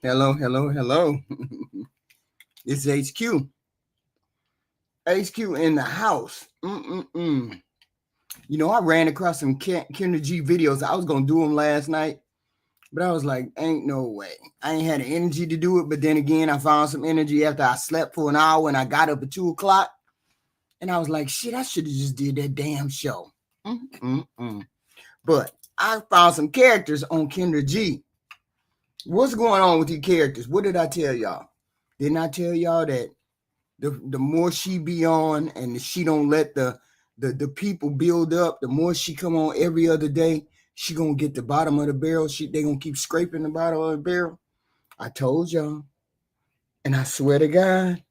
Hello, hello, hello. It's HQ. HQ in the house. You know, I ran across some Kendra G videos. I was going to do them last night, but I was like, ain't no way. I ain't had the energy to do it. But then again, I found some energy after I slept for an hour and I got up at 2 o'clock. And I was like, shit, I should have just did that damn show. But I found some characters on Kendra G. What's going on with these characters? What did I tell y'all? Didn't I tell y'all that the more she be on and she don't let the people build up, the more she come on every other day, she gonna get the bottom of the barrel. They gonna keep scraping the bottom of the barrel. I told y'all. And I swear to God,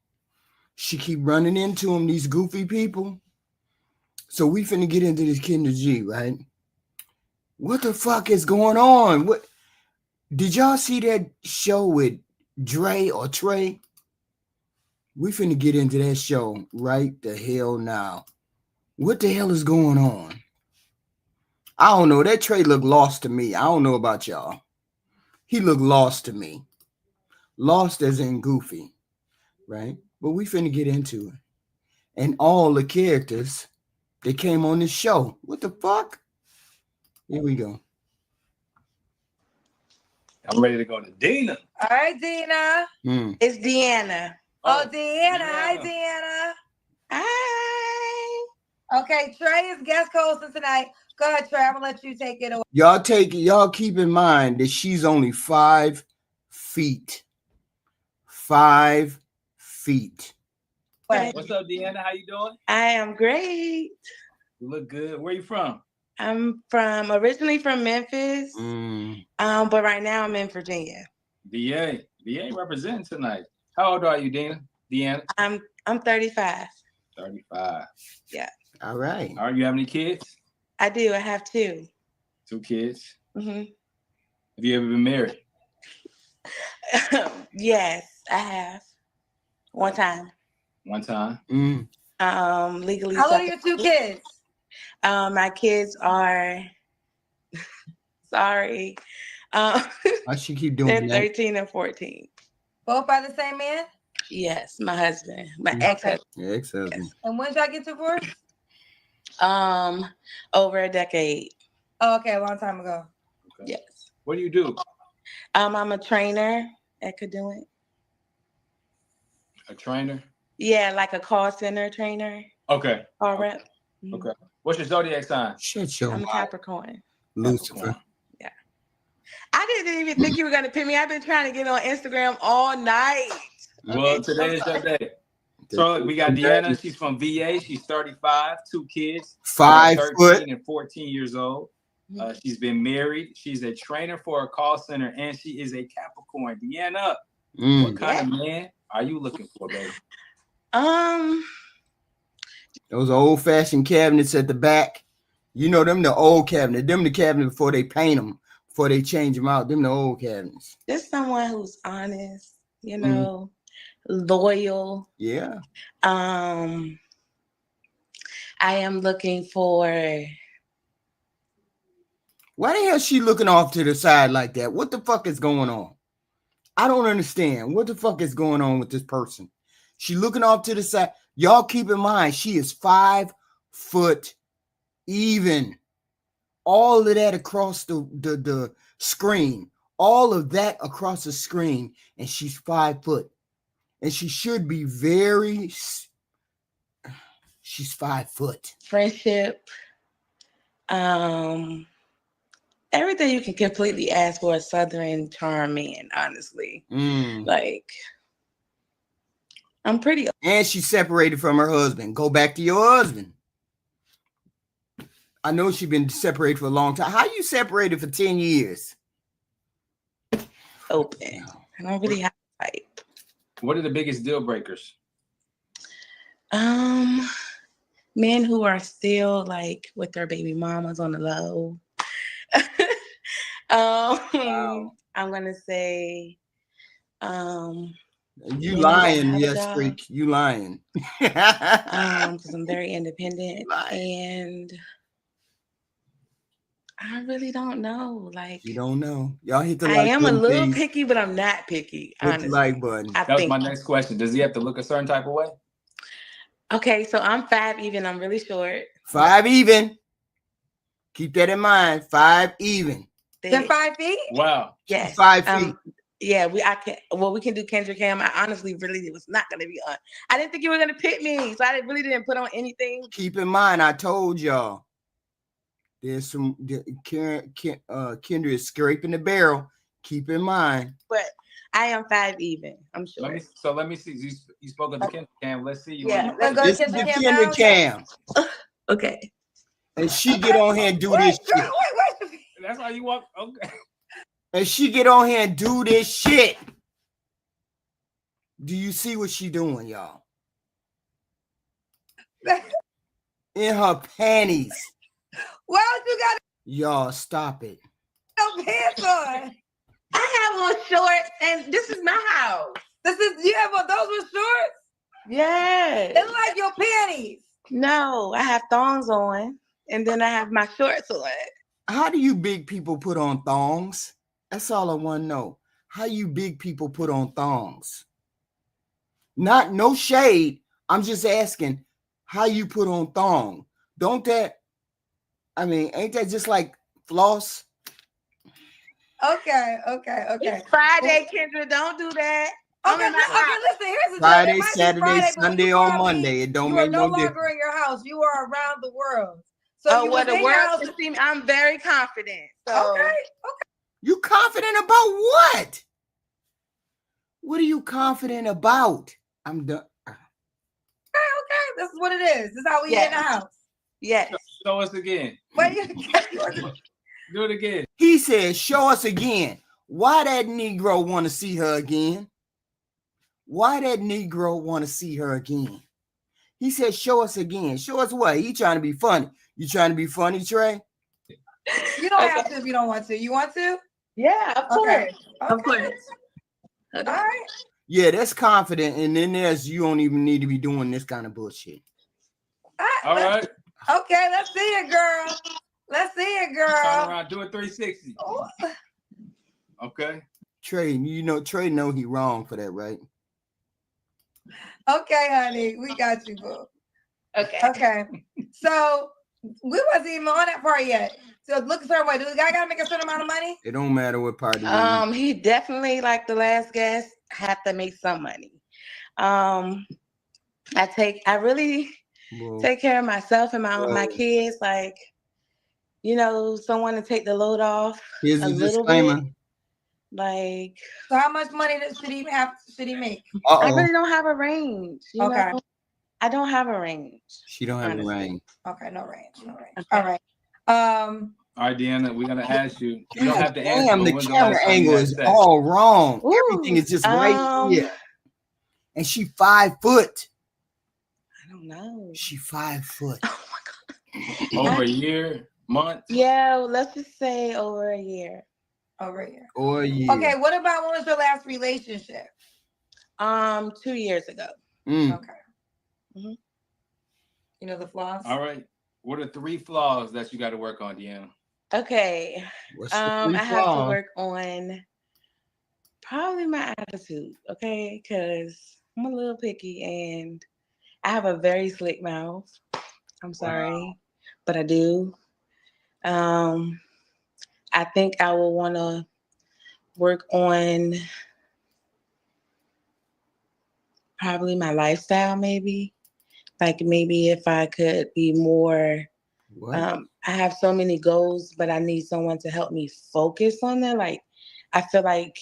she keep running into them, these goofy people. So we finna get into this Kendra G, right? What the fuck is going on? What did y'all see that show with Dre or Trey? We finna get into that show right the hell now. What the hell is going on? I don't know. That Trey looked lost to me. I don't know about y'all. He looked lost to me. Lost as in goofy, right? But we finna get into it. And all the characters that came on this show. What the fuck? Here we go. I'm ready to go to Dina. All right, Dina. It's Deanna. Oh, Deanna. Hi, Deanna. Hi. Okay, Trey is guest hosting tonight. Go ahead, Trey. I'm gonna let you take it away. Y'all keep in mind that she's only 5 feet. 5 feet. What's up, Deanna? How you doing? I am great. You look good. Where you from? I'm originally from Memphis, but right now I'm in Virginia. VA representing tonight. How old are you, Deanna? I'm 35. 35. Yeah. All right. All right. You have any kids? I do. I have 2. 2 kids. Mm-hmm. Have you ever been married? Yes, I have. One time. Legally. How old are your 2 kids? My kids are. Sorry. Why she keep doing they're 13 and 14. Both by the same man? Yes, my husband, my ex-husband. Ex-husband. Yes. And when did y'all get divorced? Over a decade. Oh, okay, a long time ago. Okay. Yes. What do you do? I'm a trainer at Caduant. A trainer? Yeah, like a call center trainer. Okay. Call rep. Okay. What's your zodiac sign? I'm a Capricorn. Lucifer. Yeah. I didn't even think you were gonna pick me. I've been trying to get on Instagram all night. Well, today is your day. So we got Deanna. She's from VA. She's 35, 2 kids. 5 foot. 13 and 14 years old. She's been married. She's a trainer for a call center, and she is a Capricorn. Deanna, what kind of man are you looking for, baby? Those old-fashioned cabinets at the back. You know them the old cabinet. Them the cabinet before they paint them, before they change them out. Them the old cabinets. Just someone who's honest, loyal. Yeah. I am looking for. Why the hell is she looking off to the side like that? What the fuck is going on? I don't understand. What the fuck is going on with this person? She looking off to the side. Y'all keep in mind, she is 5 foot even. All of that across the screen. All of that across the screen. And she's 5 foot. And she should be she's 5 foot. Friendship. Everything you can completely ask for a Southern charm man, honestly. Like, I'm pretty. And she's separated from her husband. Go back to your husband. I know she's been separated for a long time. How you separated for 10 years? Open. I don't really have a type. What are the biggest deal breakers? Men who are still like with their baby mamas on the low. Wow. I'm gonna say you lying, yes, freak. You lying. Because I'm very independent and I really don't know. Like, you don't know. Y'all hit the I like am a button, little please. picky, but I'm not picky. Hit Honestly, the like button. I That was think. my next question. Does he have to look a certain type of way? Okay, so I'm 5 even. I'm really short. 5 even. Keep that in mind. 5 even. Then 5 feet? Wow. Yes. 5 feet. Yeah, we can do Kendra Cam. I honestly really was not gonna be on. I didn't think you were gonna pick me, so I really didn't put on anything. Keep in mind, I told y'all. There's some Kendra is scraping the barrel. Keep in mind. But I am 5 even. I'm sure. Let me see. You spoke of the Kendra Cam. Let's see you. Yeah. Let's go This to is the Kendra Cam Kendra now. Cam. Okay. And she get on here and do this shit. Wait. That's how you walk. Okay. And she get on here and do this shit. Do you see what she doing, y'all? In her panties. Why would you got Y'all, stop it. no pants on? I have on shorts, and this is my house. You have on those with shorts? Yes. It's like your panties. No, I have thongs on, and then I have my shorts on. How do you big people put on thongs? That's all I want to know. How you big people put on thongs? No shade. I'm just asking how you put on thong. Ain't that just like floss? Okay. It's Friday, Kendra. Don't do that. Okay, listen, here's the Friday, thing. It might be Saturday, Friday, but when Sunday, you or call me, Monday. It don't you are make no no longer difference. in your house. You are around the world. So you well, was the in your world house. can see me. I'm very confident. So. Okay. You confident about what? What are you confident about? I'm done. Okay. This is what it is. This is how we get in the house. Yes. Show us again. Wait, Do it again. He said, show us again. Why that Negro want to see her again? Why that Negro want to see her again? He said, show us again. Show us what? He trying to be funny. You trying to be funny, Trey? you don't have to if you don't want to. You want to? Yeah, of course. Okay. Of course. All right. Yeah, that's confident. And then there's you don't even need to be doing this kind of bullshit. All right. Okay, let's see it, girl. Let's see it, girl. Turn around, do a 360. Okay. Trey, Trey know he wrong for that, right? Okay, honey, we got you, boo. Okay. So we wasn't even on that part yet. So look a certain way. Do the guy gotta make a certain amount of money? It don't matter what part of He definitely, like the last guest, have to make some money. I really take care of myself and my kids, like, someone to take the load off. Here's a the little disclaimer. bit. Like, so how much money should he make? I really don't have a range. Okay. I don't have a range. She don't have a range. Okay, no range. Okay. All right. All right, Deanna, we're gonna ask you. You don't have to answer. Damn, the camera angle is all wrong. Ooh, everything is just right here. And she 5 foot. I don't know. She 5 foot. Oh my God. Over a year, month? Yeah, let's just say over a year. Over a year. Or a year. Okay, what about when was your last relationship? 2 years ago. Okay. Mm-hmm. You know the flaws? All right. What are 3 flaws that you got to work on, Deanna? Okay. I have to work on probably my attitude, okay? Because I'm a little picky and I have a very slick mouth. I'm sorry, but I do. I think I will want to work on probably my lifestyle, maybe. Like maybe if I could be more, I have so many goals, but I need someone to help me focus on them. Like, I feel like,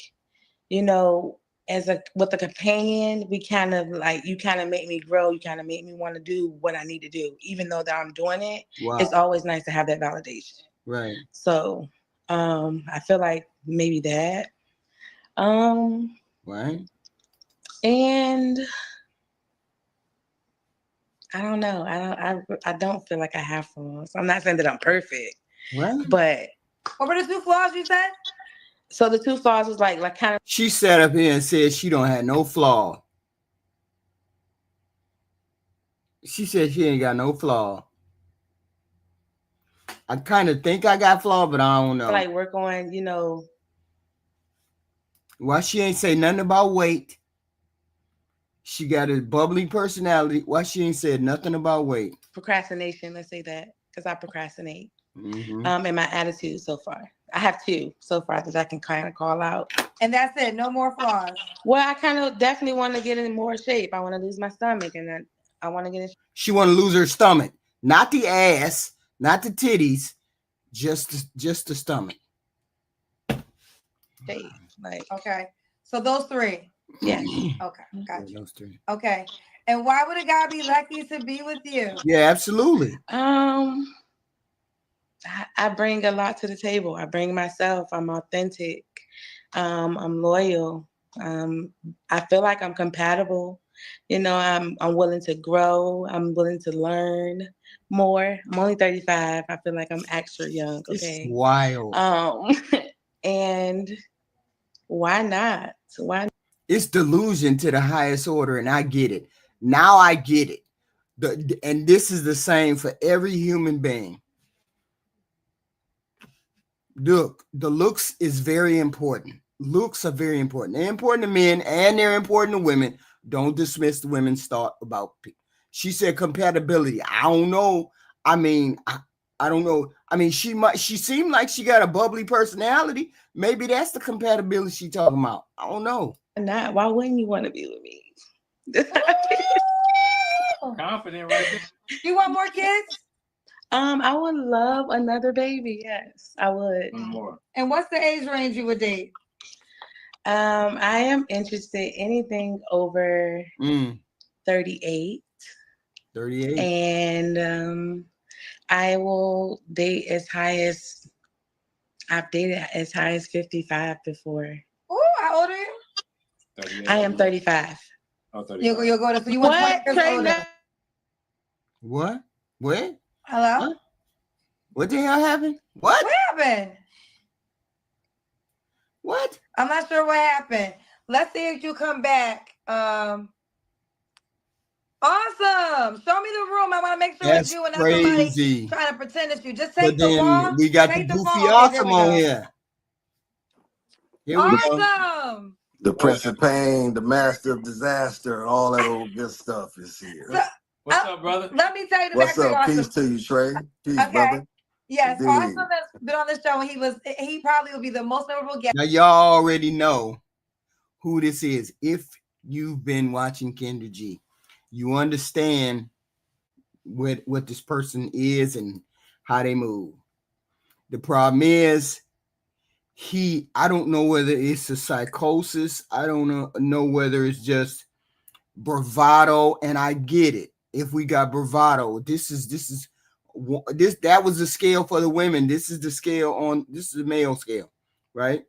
with a companion, we kind of you kind of make me grow. You kind of make me want to do what I need to do, even though that I'm doing it. Wow. It's always nice to have that validation. Right. So, I feel like maybe that. Right. And I don't know. I don't feel like I have flaws. I'm not saying that I'm perfect. Right. But what were the 2 flaws you said? So the 2 flaws was like kind of. She sat up here and said she don't have no flaw. She said she ain't got no flaw. I kind of think I got flaws, but I don't know. Like work on, you know. Why she ain't say nothing about weight? She got a bubbly personality. Why she ain't said nothing about weight? Procrastination, let's say that, because I procrastinate. Mm-hmm. And my attitude so far. I have 2 so far that I can kind of call out. And that's it. No more flaws. Well, I kind of definitely want to get in more shape. I want to lose my stomach, and I want to get in. She want to lose her stomach, not the ass, not the titties, just the stomach. Shape, like okay. So those 3. Yeah. Okay. Gotcha. Those 3. Okay. And why would a guy be lucky to be with you? Yeah, absolutely. I bring a lot to the table. I bring myself. I'm authentic. I'm loyal. I feel like I'm compatible. You know, I'm willing to grow. I'm willing to learn more. I'm only 35. I feel like I'm extra young. Okay. It's wild. And why not? Why? It's delusion to the highest order, and I get it. Now I get it. And this is the same for every human being. Look, the looks is very important. Looks are very important. They're important to men and they're important to women. Don't dismiss the women's thought about people. She said compatibility. I don't know. I mean, I don't know. I mean, she seemed like she got a bubbly personality. Maybe that's the compatibility she talking about. I don't know. Not. Why wouldn't you want to be with me? Confident right there. You want more kids? I would love another baby. Yes, I would. More. And what's the age range you would date? I am interested anything over 38. 38. And I will date as high as I've dated as high as 55 before. Oh, how old are you? 38. I am 35. Oh, 35. You'll go to. So you want 20 years older? What? What? Hello? What the hell happened? What happened? What? I'm not sure what happened. Let's see if you come back. Awesome. Show me the room. I want to make sure it's you and not somebody trying to pretend it's you. Just take the phone. We got the goofy awesome on here. Here we go. The Prince of Pain, the Master of Disaster, all that old good stuff is here. So, what's up, brother? Let me tell you the What's up? Awesome. Peace to you, Trey. Peace, brother. Yes, Awesome has been on the show, and he probably will be the most memorable guest. Now y'all already know who this is. If you've been watching Kendra G, you understand what this person is and how they move. The problem is I don't know whether it's a psychosis. I don't know whether it's just bravado, and I get it. If we got bravado, that was the scale for the women. This is the scale this is the male scale, right?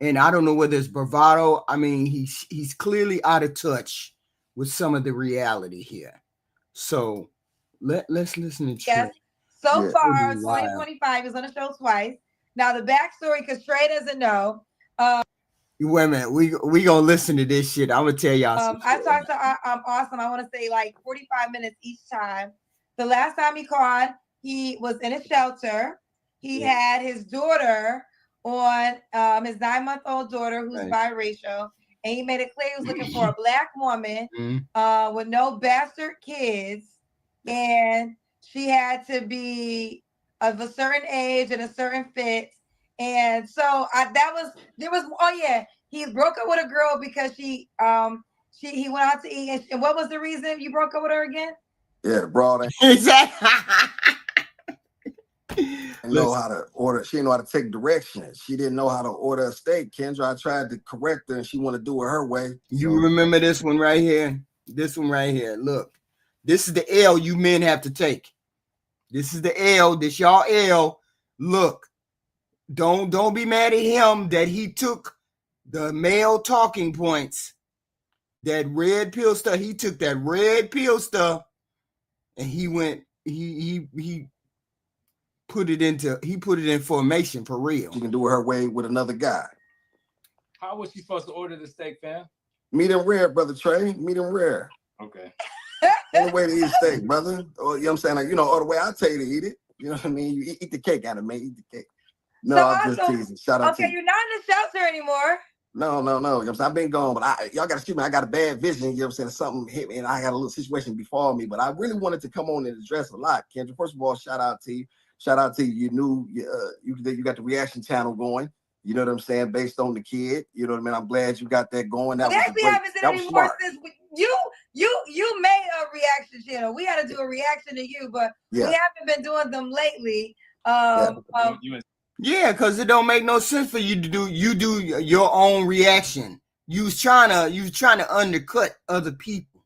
And I don't know whether it's bravado. I mean, he's clearly out of touch with some of the reality here. So let's listen to Trey. Yes. So far, 2025 is on the show twice. Now the backstory, because Trey doesn't know. Wait a minute, we gonna listen to this shit. I'm gonna tell y'all. I talked to Awesome. I want to say like 45 minutes each time. The last time he called, he was in a shelter. He had his daughter on, his 9-month-old daughter who's biracial, and he made it clear he was looking for a black woman with no bastard kids, and she had to be of a certain age and a certain fit. And so he broke up with a girl because he went out to eat. And what was the reason you broke up with her again? Yeah, broad. Exactly. Know how to order. She didn't know how to take directions. She didn't know how to order a steak. Kendra, I tried to correct her, and she wanted to do it her way. You remember this one right here? This one right here. Look, this is the L you men have to take. This is the L. This y'all L. Look, don't be mad at him that he took the male talking points, that red pill stuff. He took that red pill stuff, and he put it in formation for real. She can do it her way with another guy. How was she supposed to order the steak, fam? Medium rare, brother Trey. Medium rare. Okay. Only way to eat steak, brother. Or, you know what I'm saying? Like, or the way I tell you to eat it. You know what I mean? You eat the cake, anime. Eat the cake. No, So I'm just also, teasing. Shout out to you. you're not in the shelter anymore. No. You know what I'm saying? I've been gone, but y'all got to excuse me. I got a bad vision. You know what I'm saying? Something hit me, and I got a little situation before me. But I really wanted to come on and address a lot, Kendra. First of all, shout out to you. Shout out to you. You knew you got the reaction channel going. You know what I'm saying? Based on the kid. You know what I mean? I'm glad you got that going. That We was actually great. haven't done That any was more smart. since you made a reaction channel. We had to do a reaction to you, but we haven't been doing them lately. Yeah, because it don't make no sense for you to do your own reaction. You was trying to undercut other people.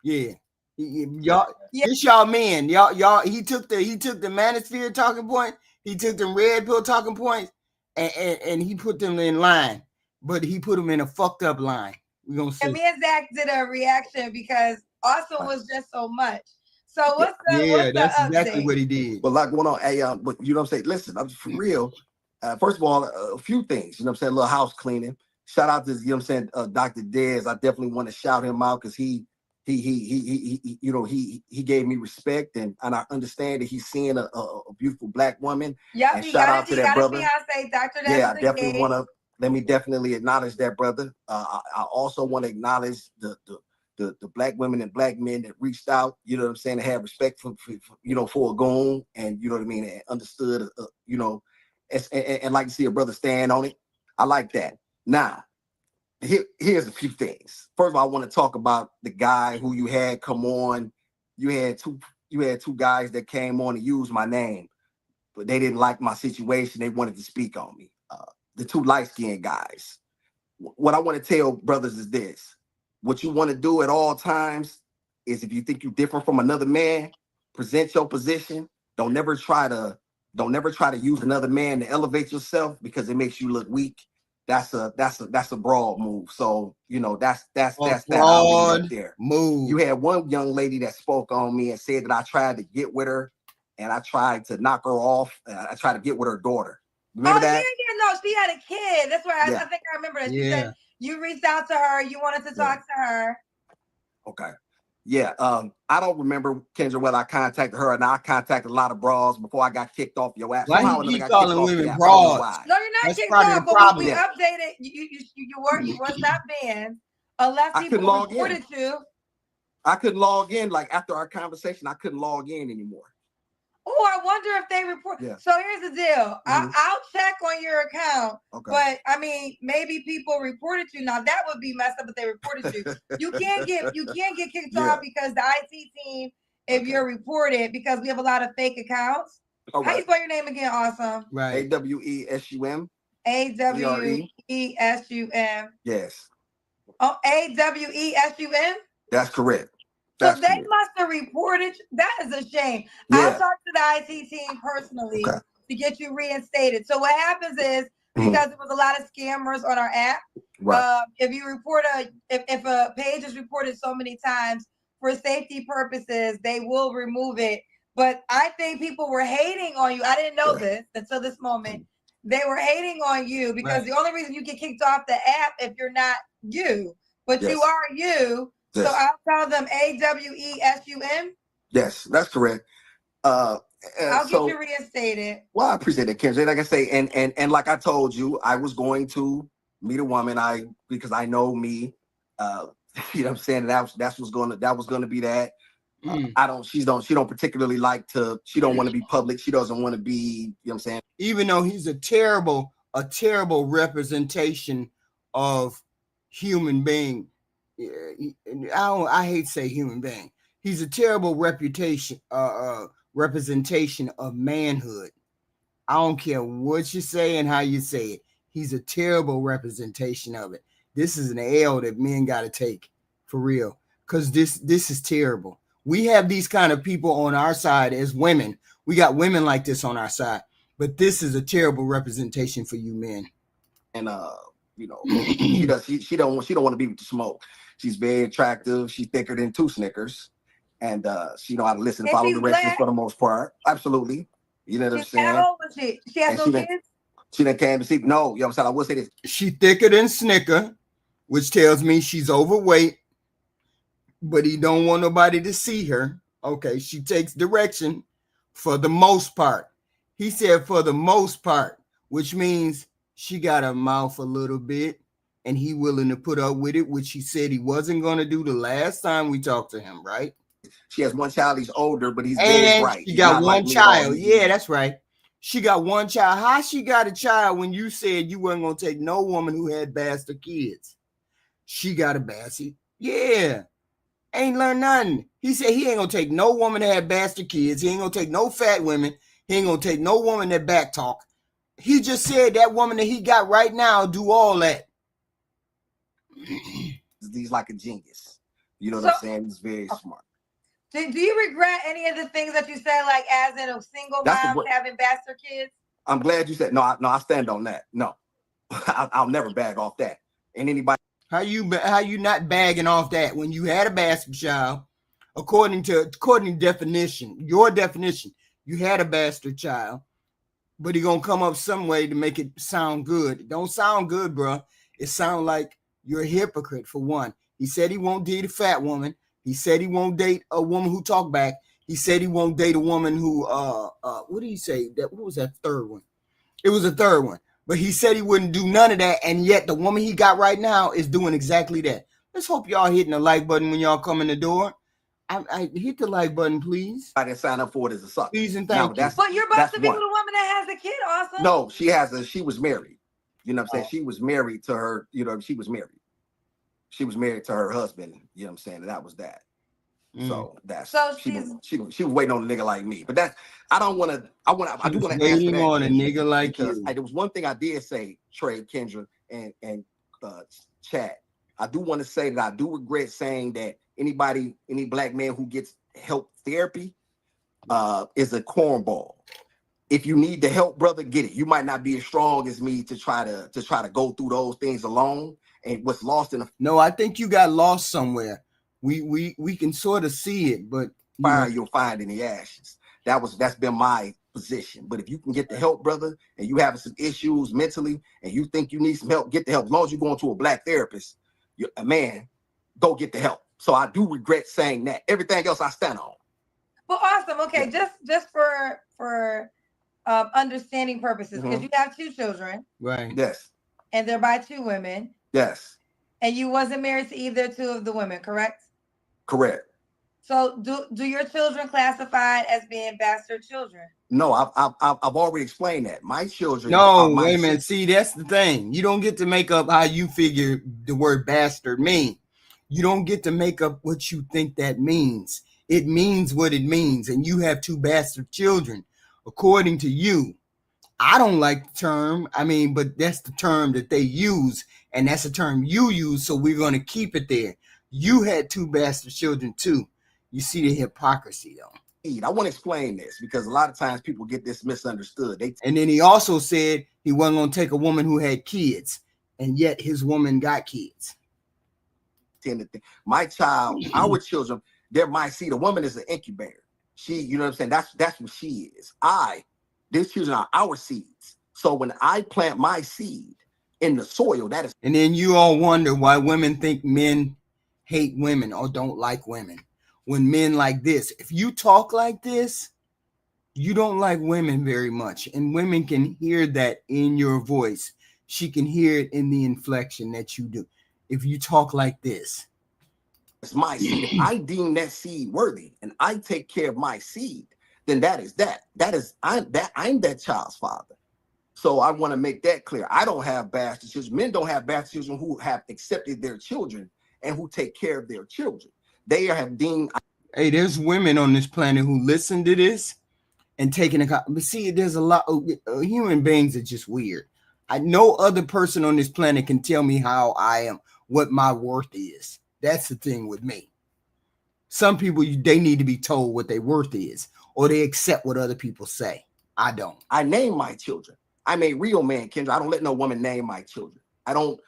Yeah. Y'all, this y'all men. Y'all, he took the manosphere talking point, he took the red pill talking points, and he put them in line, but he put them in a fucked up line. We're gonna see. And me and Zach did a reaction because Austin was just so much. So what's that's the exactly update? what he did. But like going on, hey, but you know what I'm saying? Listen, I'm for real. First of all, a few things, you know what I'm saying? A little house cleaning. Shout out to, you know what I'm saying, Dr. Dez. I definitely want to shout him out because he gave me respect, and I understand that he's seeing a beautiful black woman. Yep, and shout out to that brother. Fiance, Dr. Dez. Yeah, I definitely want to. Let me definitely acknowledge that brother. I also want to acknowledge the black women and black men that reached out, you know what I'm saying, to have respect for a goon, and you know what I mean, and understood, and like to see a brother stand on it. I like that. Now, here's a few things. First of all, I want to talk about the guy who you had come on. You had two guys that came on to use my name, but they didn't like my situation. They wanted to speak on me. The two light-skinned guys. What I want to tell brothers is this. What you want to do at all times is, if you think you're different from another man, present your position. Don't never try to use another man to elevate yourself, because it makes you look weak. That's a broad move. So, you know, that's that. I'll leave it there. Move. You had one young lady that spoke on me and said that I tried to get with her, and I tried to knock her off. I tried to get with her daughter. Remember that? No, she had a kid. That's why I think I remember that. She said you reached out to her, you wanted to talk to her. Okay. Yeah. I don't remember, Kendra, whether I contacted her or not. I contacted a lot of bras before I got kicked off your app. Why Somehow you keep calling women bras? No, you're not kicked off, but we updated. You was not banned unless people reported you. I couldn't log in. Like, after our conversation, I couldn't log in anymore. Oh, I wonder if they report. Yeah. So here's the deal. I'll check on your account. Okay. But I mean, maybe people reported you. Now that would be messed up if they reported you. You can't get kicked off because the IT team, if you're reported, because we have a lot of fake accounts. How you spell your name again? Awesome. Right. AWESUM. AWESUM. Yes. Oh, AWESUM. That's correct. So they must have reported. That is a shame. Yeah. I'll talk to the IT team personally to get you reinstated. So what happens is, because there was a lot of scammers on our app, if you report if a page is reported so many times for safety purposes, they will remove it. But I think people were hating on you. I didn't know this until this moment. They were hating on you because the only reason you get kicked off the app if you're not you, but you are you. Yes. So I'll tell them AWESUM. Yes, that's correct. I'll get you reinstated. Well, I appreciate it, Kendra. Like I say, and like I told you, I was going to meet a woman. Because I know me. You know what I'm saying? That was gonna be that. She don't particularly like to. She don't want to be public. She doesn't want to be. You know what I'm saying? Even though he's a terrible representation of human being. I hate to say human being. He's a terrible representation of manhood. I don't care what you say and how you say it. He's a terrible representation of it. This is an L that men got to take for real, because this is terrible. We have these kind of people on our side as women. We got women like this on our side, but this is a terrible representation for you men. And she don't want to be with the smoke. She's very attractive. She's thicker than two Snickers, and she know how to listen and follow directions for the most part. Absolutely, you know what I'm saying. How old was she? She has no kids. She done came to see. No, you know what I'm saying. I will say this. She thicker than Snicker, which tells me she's overweight, but he don't want nobody to see her. Okay, she takes direction For the most part. He said for the most part, which means she got her mouth a little bit and he willing to put up with it, which he said he wasn't going to do the last time we talked to him, right? She has one child. He's older, but he's very and bright. She he's got one like child. Yeah, that's right. She got one child. How she got a child when you said you weren't going to take no woman who had bastard kids? She got a bastard. Yeah. Ain't learned nothing. He said he ain't going to take no woman that had bastard kids. He ain't going to take no fat women. He ain't going to take no woman that back talk. He just said that woman that he got right now do all that. He's like a genius. You know what I'm saying? He's very smart. Do you regret any of the things that you said, like as in a single mom having bastard kids? I'm glad you said no. I stand on that. No, I'll never bag off that. And anybody, how you not bagging off that when you had a bastard child? According to definition, your definition, you had a bastard child, but he gonna come up some way to make it sound good. It don't sound good, bro. It sounds like you're a hypocrite for one. He said he won't date a fat woman. He said he won't date a woman who talk back. He said he won't date a woman who what did he say? What was that third one? It was a third one. But he said he wouldn't do none of that, and yet the woman he got right now is doing exactly that. Let's hope y'all hitting the like button when y'all come in the door. I hit the like button, please. I didn't sign up for it as a sucker. Please and thank you. But you're about to be with a woman that has a kid, awesome. No, she was married. You know what I'm saying? She was married to her, she was married. She was married to her husband, you know what I'm saying? And that was that. So she was waiting on a nigga like me. But that's I do want to answer that on a nigga like you. There was one thing I did say, Trey, Kendra, and Chad. I do want to say that I do regret saying that any black man who gets help therapy is a cornball. If you need the help, brother, get it. You might not be as strong as me to try to go through those things alone. And what's lost in no, I think you got lost somewhere. We can sort of see it, but fire you'll find in the ashes. That's been my position. But if you can get the help, brother, and you having some issues mentally, and you think you need some help, get the help. As long as you're going to a black therapist, you're a man, go get the help. So I do regret saying that. Everything else I stand on. Well, awesome. Okay, yeah. just for understanding purposes, because you have 2 children, right? Yes. And they're by 2 women. Yes. And you wasn't married to either 2 of the women, correct? Correct. So do your children classified as being bastard children? No, I've already explained that. My children. No, wait a minute. See, that's the thing. You don't get to make up how you figure the word bastard mean. You don't get to make up what you think that means. It means what it means, and you have 2 bastard children, according to you. I don't like the term. I mean, but that's the term that they use, and that's the term you use, so we're going to keep it there. You had 2 bastard children, too. You see the hypocrisy, though. I want to explain this because a lot of times people get this misunderstood. And then he also said he wasn't going to take a woman who had kids, and yet his woman got kids. My child, our children, they're my seed. A woman is an incubator. She, you know what I'm saying? That's what she is. These children are our seeds. So when I plant my seed in the soil, that is. And then you all wonder why women think men hate women or don't like women. When men like this, if you talk like this, you don't like women very much. And women can hear that in your voice. She can hear it in the inflection that you do. If you talk like this. It's my seed. If I deem that seed worthy and I take care of my seed, then that is that. I'm that child's father. So I want to make that clear. I don't have bastard children. Men don't have bastard children who have accepted their children and who take care of their children. They have deemed. Hey, there's women on this planet who listen to this and taking a. But see, there's a lot of human beings are just weird. No other person on this planet can tell me how I am, what my worth is. That's the thing with me. Some people, they need to be told what their worth is, or they accept what other people say. I don't. I name my children. I'm a real man, Kendra. I don't let no woman name my children. I don't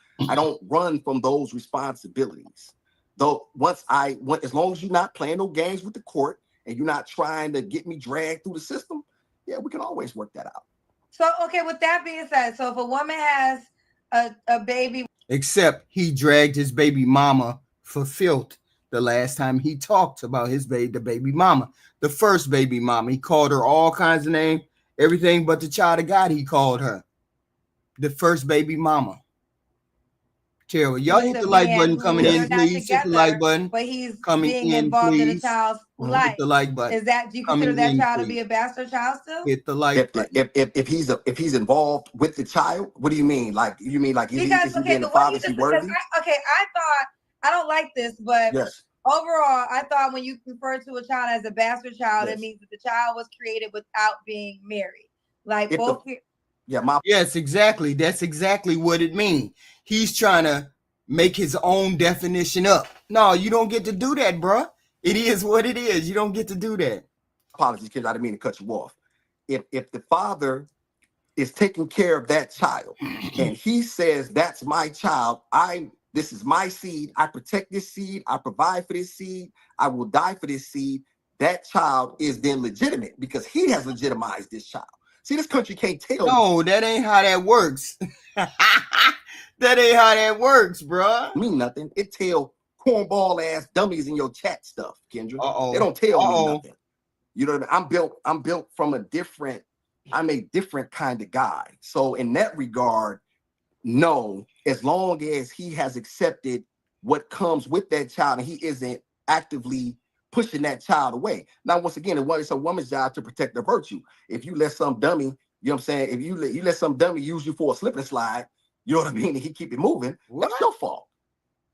run from those responsibilities. Though as long as you're not playing no games with the court and you're not trying to get me dragged through the system, yeah, we can always work that out. So, okay, with that being said, so if a woman has a baby. Except he dragged his baby mama for filth the last time he talked about his baby, the baby mama, the first baby mama. He called her all kinds of names, everything but the child of God. He called her the first baby mama. Terrell, y'all hit the like button coming in, please. Hit the like button. But he's coming being in, involved please. in a child's life. Hit the like button. Is that, do you consider that child to be a bastard child still? Hit the like button. If he's involved with the child, what do you mean? Like you mean like is because he being the father? Is he worthy? I thought, I don't like this, but yes. Overall, I thought when you refer to a child as a bastard child, yes. It means that the child was created without being married. Like yes, exactly. That's exactly what it means. He's trying to make his own definition up. No, you don't get to do that, bro. It is what it is. You don't get to do that. Apologies, kids. I didn't mean to cut you off. If the father is taking care of that child and he says, that's my child, this is my seed, I protect this seed, I provide for this seed, I will die for this seed, that child is then legitimate because he has legitimized this child. See, this country can't tell. No, that ain't how that works. That ain't how that works, bro. Mean nothing. It tell cornball ass dummies in your chat stuff, Kendra. They don't tell me nothing. You know what I mean? I'm built from I'm a different kind of guy. So in that regard, no, as long as he has accepted what comes with that child and he isn't actively pushing that child away. Now, once again, it's a woman's job to protect their virtue. If you let some dummy, you know what I'm saying? If you let some dummy use you for a slip and slide, you know what I mean? And he keep it moving, that's your fault.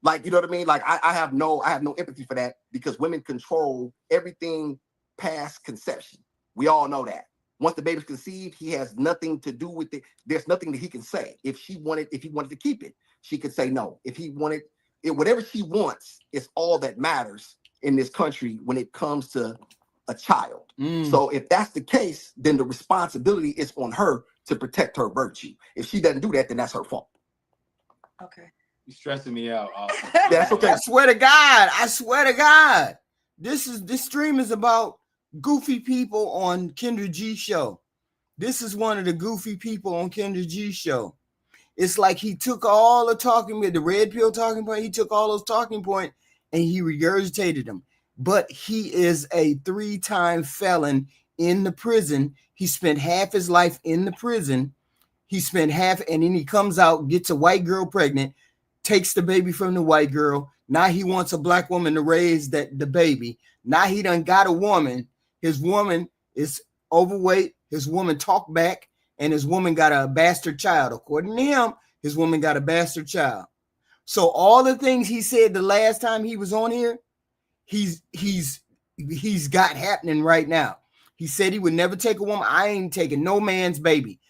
Like, you know what I mean? Like I have no empathy for that because women control everything past conception. We all know that. Once the baby's conceived, he has nothing to do with it. There's nothing that he can say. If he wanted to keep it, she could say no. If he wanted it, whatever she wants is all that matters in this country when it comes to a child. So if that's the case, then the responsibility is on her to protect her virtue. If she doesn't do that, then that's her fault. Okay. You're stressing me out. Awesome. That's okay. I swear to God. This stream is about goofy people on Kendra G show. This is one of the goofy people on Kendra G show. It's like he took all the talking with the red pill talking point. He took all those talking points and he regurgitated them. But he is a 3-time felon in the prison. He spent half his life in the prison. He spent half, and then he comes out, gets a white girl pregnant, takes the baby from the white girl. Now he wants a black woman to raise the baby. Now he done got a woman. His woman is overweight. His woman talk back, and his woman got a bastard child. According to him, his woman got a bastard child. So all the things he said the last time he was on here, he's got happening right now. He said he would never take a woman. I ain't taking no man's baby,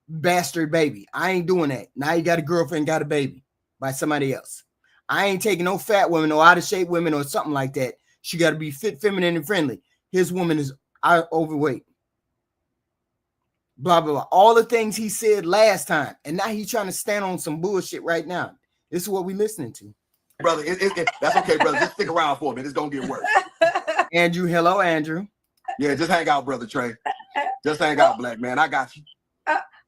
bastard baby. I ain't doing that. Now he got a girlfriend, got a baby by somebody else. I ain't taking no fat women or out of shape women or something like that. She got to be fit, feminine, and friendly. His woman is overweight. Blah, blah, blah. All the things he said last time. And now he's trying to stand on some bullshit right now. This is what we're listening to. Brother, that's okay, brother. Just stick around for me. It's going to get worse. Andrew, hello, Andrew. Yeah, just hang out, brother Trey. Just hang out, black man. I got you.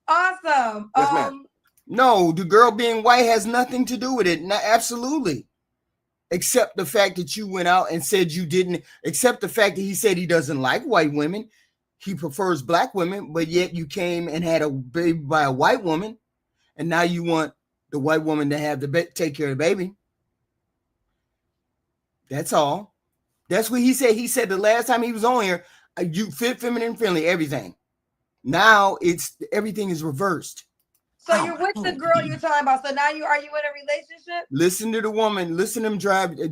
Awesome. Yes, ma'am. No, the girl being white has nothing to do with it. No, absolutely. Except the fact that you went out and said you didn't, except the fact that he said he doesn't like white women. He prefers black women, but yet you came and had a baby by a white woman. And now you want the white woman to have take care of the baby. That's all. That's what he said. He said the last time he was on here, you fit, feminine, friendly, everything. Now everything is reversed. So you're with the girl you're talking about. So now are you in a relationship? Listen to the woman. Listen to him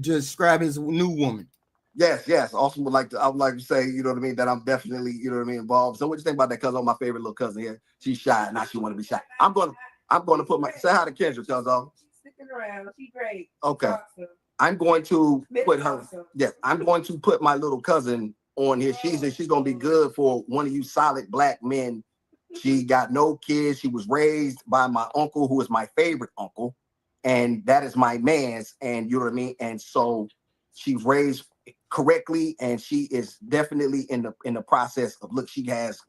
describe his new woman. Yes. Also I would like to say, you know what I mean, that I'm definitely, you know what I mean, involved. So what you think about that cousin? My favorite little cousin here. She's shy. Now she want to be shy. I'm going to put say hi to Kendra, cousin. She's sticking around. She's great. Okay. Awesome. I'm going to put her. Awesome. Yes, I'm going to put my little cousin on here. She's going to be good for one of you solid black men. She got no kids. She was raised by my uncle, who is my favorite uncle, and that is my man's. And you know what I mean. And so she's raised correctly, and she is definitely in the process of look. She has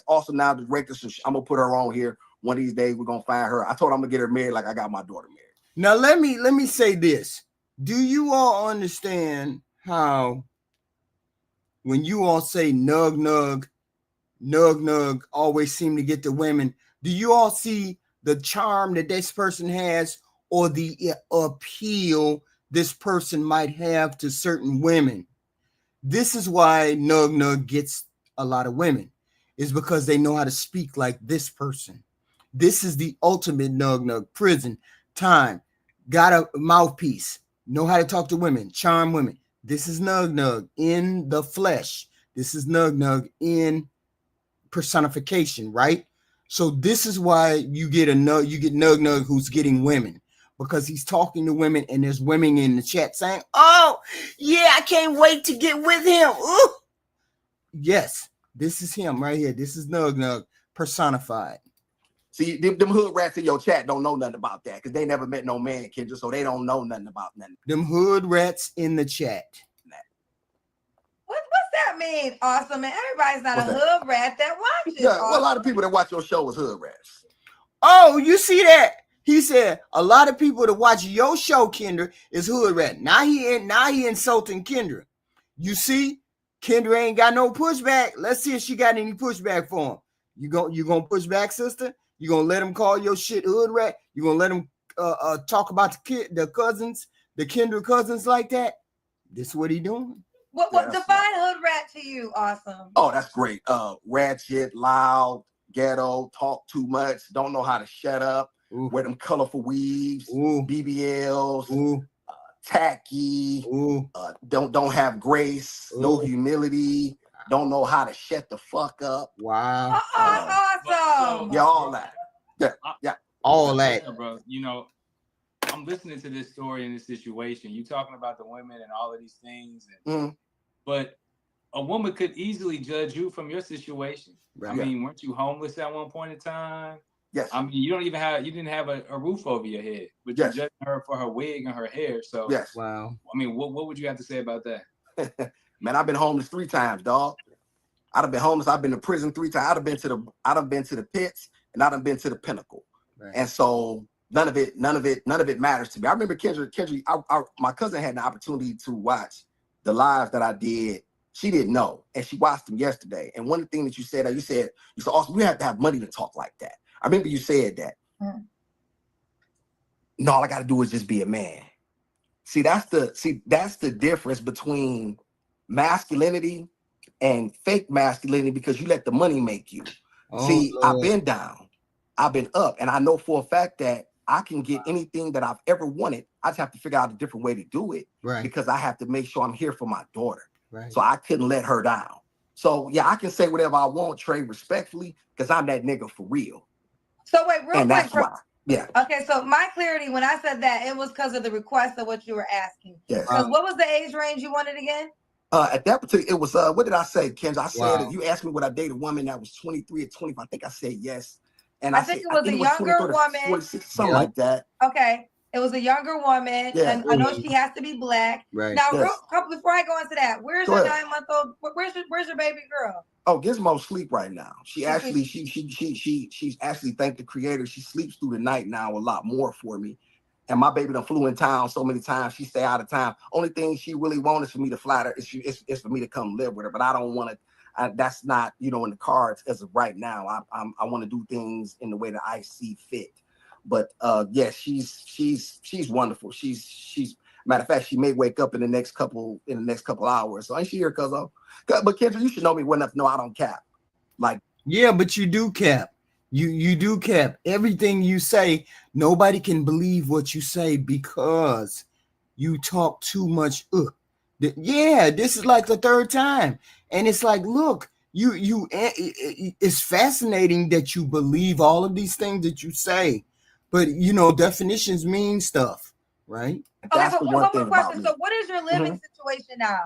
also now the director. So I'm gonna put her on here. One of these days we're gonna find her. I told her I'm gonna get her married like I got my daughter married. Now let me say this. Do you all understand how when you all say nug nug, nug nug always seem to get the women? Do you all see the charm that this person has or the appeal this person might have to certain women? This is why nug nug gets a lot of women, is because they know how to speak like this person. This is the ultimate nug nug. Prison time, got a mouthpiece, know how to talk to women, charm women. This is nug nug in the flesh. This is nug nug in personification, right? So this is why you get nug nug who's getting women, because he's talking to women, and there's women in the chat saying, "Oh, yeah, I can't wait to get with him." Ooh. Yes, this is him right here. This is nug nug personified. See, them hood rats in your chat don't know nothing about that because they never met no man, Kendra, so they don't know nothing about nothing. Them hood rats in the chat. What's that mean? Awesome, and everybody's not a hood rat that watches. Yeah, well, a lot of people that watch your show is hood rats. Oh, you see that? He said a lot of people that watch your show, Kendra, is hood rat. Now he insulting Kendra. You see, Kendra ain't got no pushback. Let's see if she got any pushback for him. You gonna push back, sister? You gonna let him call your shit hood rat? You gonna let him talk about the cousins, the Kendra cousins like that? This is what he doing. What define hood rat to you? Awesome. Oh, that's great. Ratchet, loud, ghetto, talk too much, don't know how to shut up, wear them colorful weaves, BBLs, tacky, don't have grace, no humility, don't know how to shut the fuck up. Wow. Awesome. Yeah, all that. Yeah. All that. Bro, you know, I'm listening to this story and this situation. You talking about the women and all of these things, but a woman could easily judge you from your situation. Right. I mean, weren't you homeless at one point in time? Yes. I mean, you didn't have a roof over your head, but you're judging her for her wig and her hair. So yes. Wow. I mean, what would you have to say about that? Man, I've been homeless 3 times, dog. I've been homeless. I've been to prison 3 times. I've been to the pits, and I've been to the pinnacle. Right. And so none of it matters to me. I remember Kendra, my cousin had the opportunity to watch the lives that I did. She didn't know, and she watched them yesterday. And one of the things that you said, also, you have to have money to talk like that. I remember you said that. No, all I got to do is just be a man. See, that's the difference between masculinity and fake masculinity, because you let the money make you. See, Lord. I've been down, I've been up, and I know for a fact that I can get anything that I've ever wanted. I just have to figure out a different way to do it, right? Because I have to make sure I'm here for my daughter. Right. So I couldn't let her down. So yeah, I can say whatever I want, Trey, respectfully, because I'm that nigga for real. So wait, real quick. That's why. Yeah. Okay, so my clarity when I said that, it was because of the request of what you were asking. Yes. Because what was the age range you wanted again? At that particular, it was what did I say, Kendra? I said if you asked me would I date a woman that was 23 or 25, I think I said yes. And I think it was a younger woman, 46, something like that. Okay. It was a younger woman, and I know she has to be black. Right. Now, before I go into that, where's your 9-month-old? Where's your baby girl? Oh, Gizmo's sleep right now. She's actually, thank the creator, she sleeps through the night now a lot more for me. And my baby done flew in town so many times. She stay out of town. Only thing she really wants is for me to fly her. Is for me to come live with her. But I don't want to. That's not in the cards as of right now. I want to do things in the way that I see fit. But yes, she's wonderful. She's matter of fact, she may wake up in the next couple hours. So ain't she here, cuzzo? But Kendra, you should know me well enough to know I don't cap. Like, yeah, but you do cap. You do cap. Everything you say, nobody can believe what you say because you talk too much. Yeah, this is like the 3rd time. And it's like, look, it's fascinating that you believe all of these things that you say, but definitions mean stuff, right? That's the one thing about me. So what is your living situation now?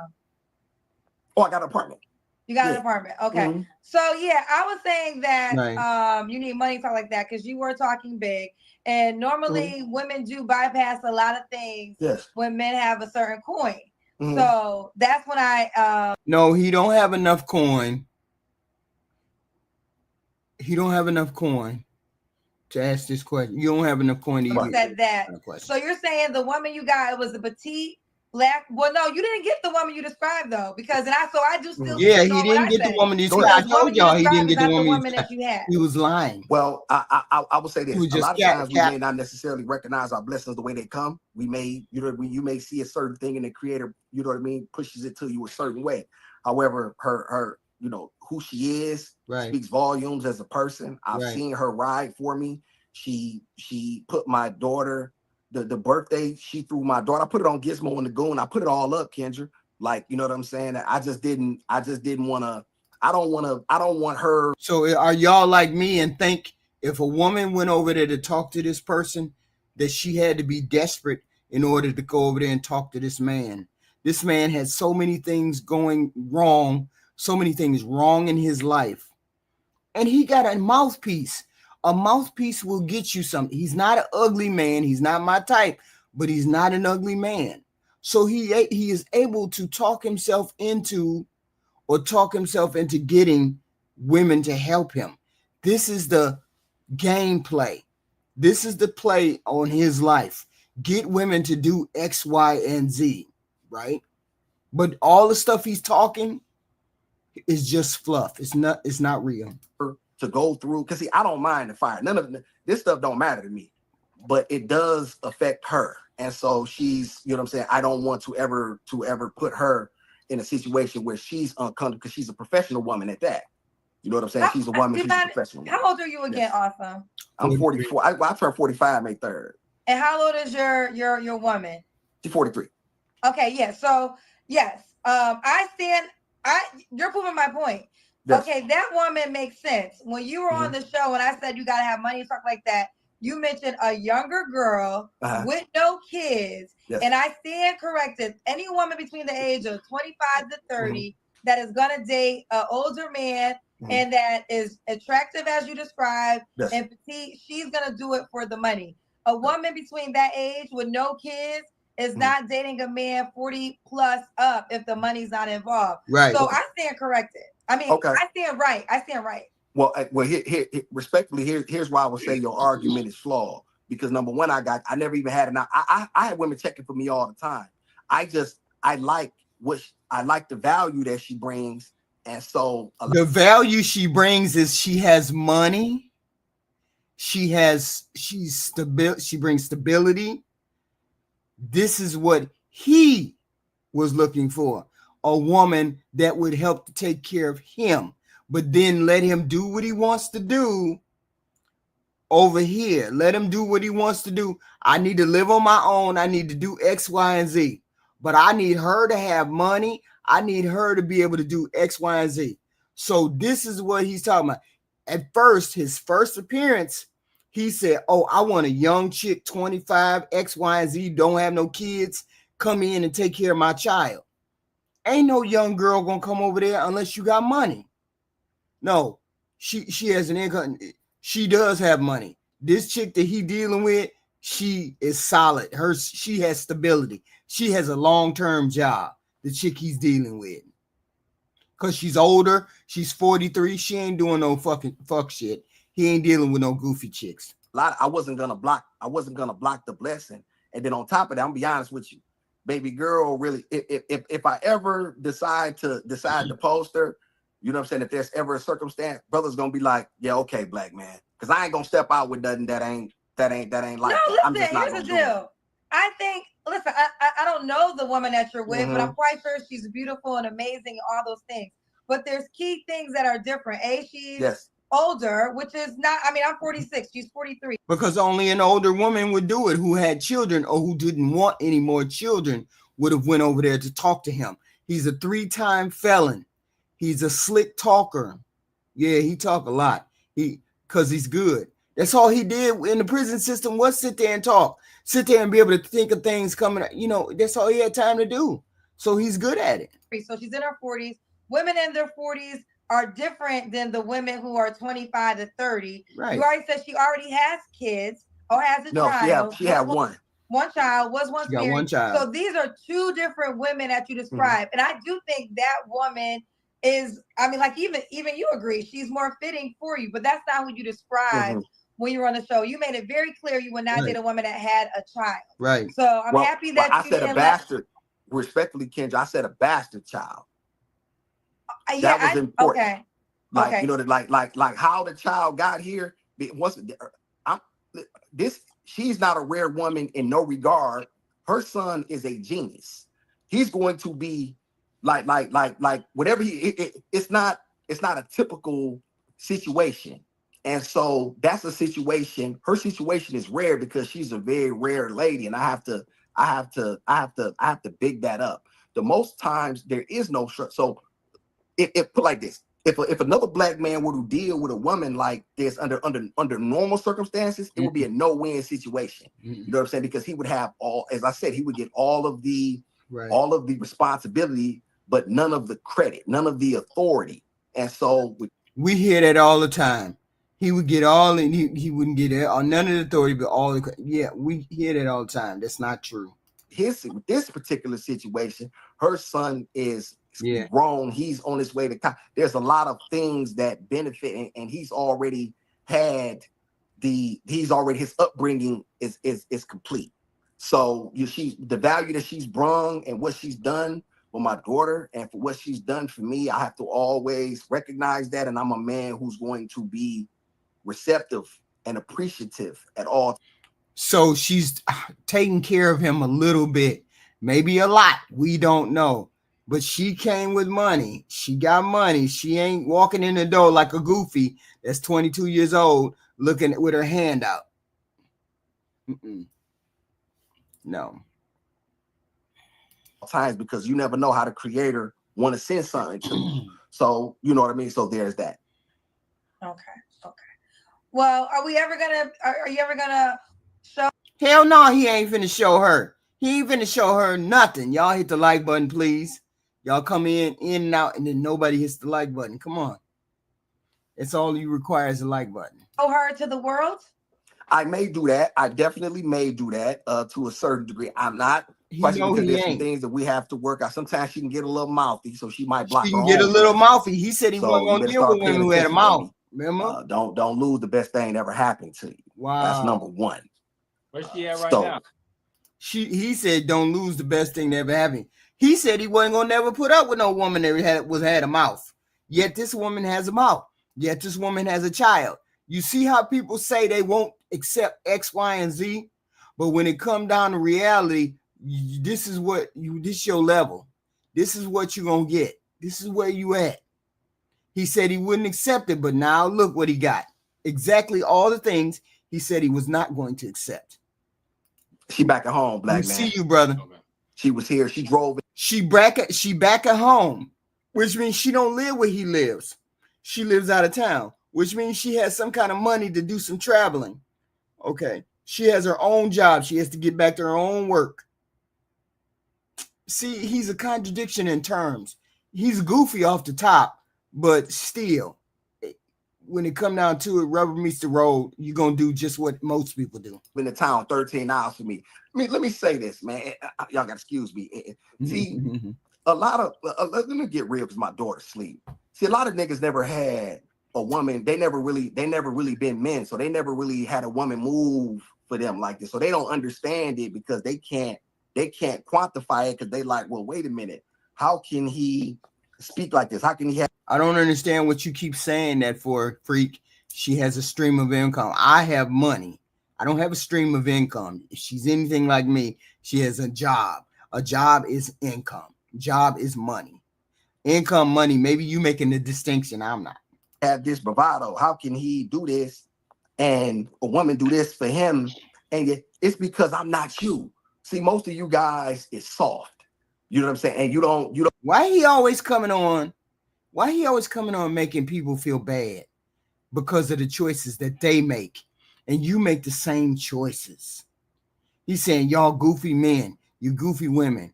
Oh, I got an apartment. You got an apartment. Okay. So yeah, I was saying that you need money to talk like that because you were talking big. And normally women do bypass a lot of things when men have a certain coin. So that's when I no, he don't have enough coin. He don't have enough coin. to ask this question. You don't have enough point either. Said that. So you're saying the woman you got was a petite black? Well, no, you didn't get the woman you described though, because I do still. Yeah, he didn't get the woman you described. I told y'all he didn't get the woman that you had. He was lying. Well, I would say this. A lot of times we may not necessarily recognize our blessings the way they come. We may, you may see a certain thing and the creator, you know what I mean, pushes it to you a certain way. However, her who she is speaks volumes as a person. I've seen her ride for me. She put my daughter, the birthday, she threw my daughter. I put it on Gizmo and the Goon. I put it all up, Kendra. Like, you know what I'm saying? I just didn't want to. I don't want her. So are y'all like me and think if a woman went over there to talk to this person, that she had to be desperate in order to go over there and talk to this man? This man has so many things going wrong, so many things wrong in his life. And he got a mouthpiece. A mouthpiece will get you something. He's not an ugly man. He's not my type, but he's not an ugly man. So he is able to talk himself into getting women to help him. This is the gameplay. This is the play on his life. Get women to do X, Y, and Z, right? But all the stuff he's talking is just fluff. It's not real. To go through, because see, I don't mind the fire. None of this stuff don't matter to me, but it does affect her. And so she's, you know what I'm saying? I don't want to ever put her in a situation where she's uncomfortable, because she's a professional woman at that. You know what I'm saying? She's a woman. She's a professional woman. How old are you again, Awesome? I'm 44. I turned 45 May 3rd. And how old is your woman? She's 43. Okay, yeah. So yes, you're proving my point. Yes. Okay, that woman makes sense. When you were on the show and I said you gotta have money and stuff like that, you mentioned a younger girl with no kids. Yes. And I stand corrected. Any woman between the age of 25 to 30 that is gonna date an older man and that is attractive as you described and petite, she's gonna do it for the money. A woman between that age with no kids is not dating a man 40 plus up if the money's not involved. Right. So I stand corrected. I mean, I stand right. Well, here respectfully, here's why I would say your argument is flawed. Because number one, I never even had I had women checking for me all the time. I like the value that she brings, and so the value she brings is she has money. She brings stability. This is what he was looking for. A woman that would help to take care of him, but then let him do what he wants to do over here. Let him do what he wants to do. I need to live on my own. I need to do X, Y, and Z. But I need her to have money. I need her to be able to do X, Y, and Z. So this is what he's talking about. At first, his first appearance, he said, oh, I want a young chick, 25, X, Y, and Z, don't have no kids, come in and take care of my child. Ain't no young girl gonna come over there unless you got money. No, she has an income. She does have money. This chick that he dealing with, she is solid. She has stability. She has a long-term job. The chick he's dealing with, because she's older. She's 43. She ain't doing no fuck shit. He ain't dealing with no goofy chicks. I wasn't gonna block the blessing. And then on top of that, I'm gonna be honest with you. Baby girl, really, if I ever decide to post her, you know what I'm saying? If there's ever a circumstance, brother's gonna be like, yeah, okay, black man, because I ain't gonna step out with nothing that ain't like. No, listen, I'm just not here's the deal. I think, listen, I don't know the woman that you're with, but I'm quite sure she's beautiful and amazing, all those things. But there's key things that are different. She's older, which is not, I mean, I'm 46, she's 43. Because only an older woman would do it, who had children or who didn't want any more children would have went over there to talk to him. He's a 3-time felon. He's a slick talker. Yeah, he talk a lot. Because he's good. That's all he did in the prison system, was sit there and talk. Sit there and be able to think of things coming, that's all he had time to do. So he's good at it. So she's in her 40s. Women in their 40s are different than the women who are 25 to 30. Right. You already said she already has kids or has a child. No, she had one. One child, was once married. One child. So these are two different women that you described. And I do think that woman is, I mean, like even you agree, she's more fitting for you, but that's not who you described when you were on the show. You made it very clear you would not date a woman that had a child. Right. So I'm happy that I said a bastard. Respectfully, Kendra, I said a bastard child. That was important. Okay. Like, you know, like how the child got here. She's not a rare woman in no regard. Her son is a genius. He's going to be like whatever it's not a typical situation. And so that's a situation. Her situation is rare because she's a very rare lady. And I have to big that up. The most times there is no short. So if put like this, if another black man were to deal with a woman like this under normal circumstances, it would be a no-win situation. You know what I'm saying? Because he would have as I said, he would get all of the responsibility, but none of the credit, none of the authority. And so we hear that all the time. He would get all, and he wouldn't get it, or none of the authority, but all the. Yeah, we hear that all the time. That's not true. This particular situation, her son is grown. He's on his way to. There's a lot of things that benefit, and he's already had his upbringing is complete. So the value that she's brung and what she's done for my daughter and for what she's done for me, I have to always recognize that. And I'm a man who's going to be receptive and appreciative at all. So she's taking care of him a little bit, maybe a lot. We don't know. But she came with money. She got money. She ain't walking in the door like a goofy that's 22 years old looking with her hand out. No. Times because you never know how the creator want to send something to you. So, you know what I mean? So there's that. Okay. Well, are you ever gonna show? Hell no, he ain't finna show her. He ain't finna show her nothing. Y'all hit the like button, please. Y'all come in and out, and then nobody hits the like button. Come on. It's all you require is a like button. Show her to the world? I may do that. I definitely may do that to a certain degree. I'm not. Because there's some things that we have to work out. Sometimes she can get a little mouthy, so she might block. She can get a little mouthy. He said he wasn't going to deal with women who had a mouth. Remember? Don't lose the best thing that ever happened to you. Wow. That's number one. Where's she at right now? He said don't lose the best thing that ever happened. He said he wasn't going to never put up with no woman that had a mouth. Yet this woman has a mouth. Yet this woman has a child. You see how people say they won't accept X, Y, and Z? But when it comes down to reality, this is your level. This is what you're going to get. This is where you at. He said he wouldn't accept it, but now look what he got. Exactly all the things he said he was not going to accept. She back at home, black man. See you, brother. Okay. She was here. She drove it. She back at home, which means she don't live where he lives. She lives out of town, which means she has some kind of money to do some traveling. Okay. She has her own job. She has to get back to her own work. See, he's a contradiction in terms. He's goofy off the top, but still, when it come down to it, rubber meets the road, you're going to do just what most people do. In the town, 13 hours for me. I mean, let me say this, man. Y'all got to excuse me. See, a lot of, let me get real because my daughter's asleep. See, a lot of niggas never had a woman. They never really been men. So they never really had a woman move for them like this. So they don't understand it because they can't quantify it because they like, well, wait a minute. How can he speak like this? How can he have? I don't understand what you keep saying that for, freak. She has a stream of income. I have money. I don't have a stream of income. If she's anything like me, she has a job. A job is income. Job is money. Income, money. Maybe you making the distinction. I'm not. Have this bravado. How can he do this and a woman do this for him? And it's because I'm not you. See, most of you guys is soft. You know what I'm saying? And you don't. Why he always coming on making people feel bad because of the choices that they make, and you make the same choices. He's saying y'all goofy men, you goofy women,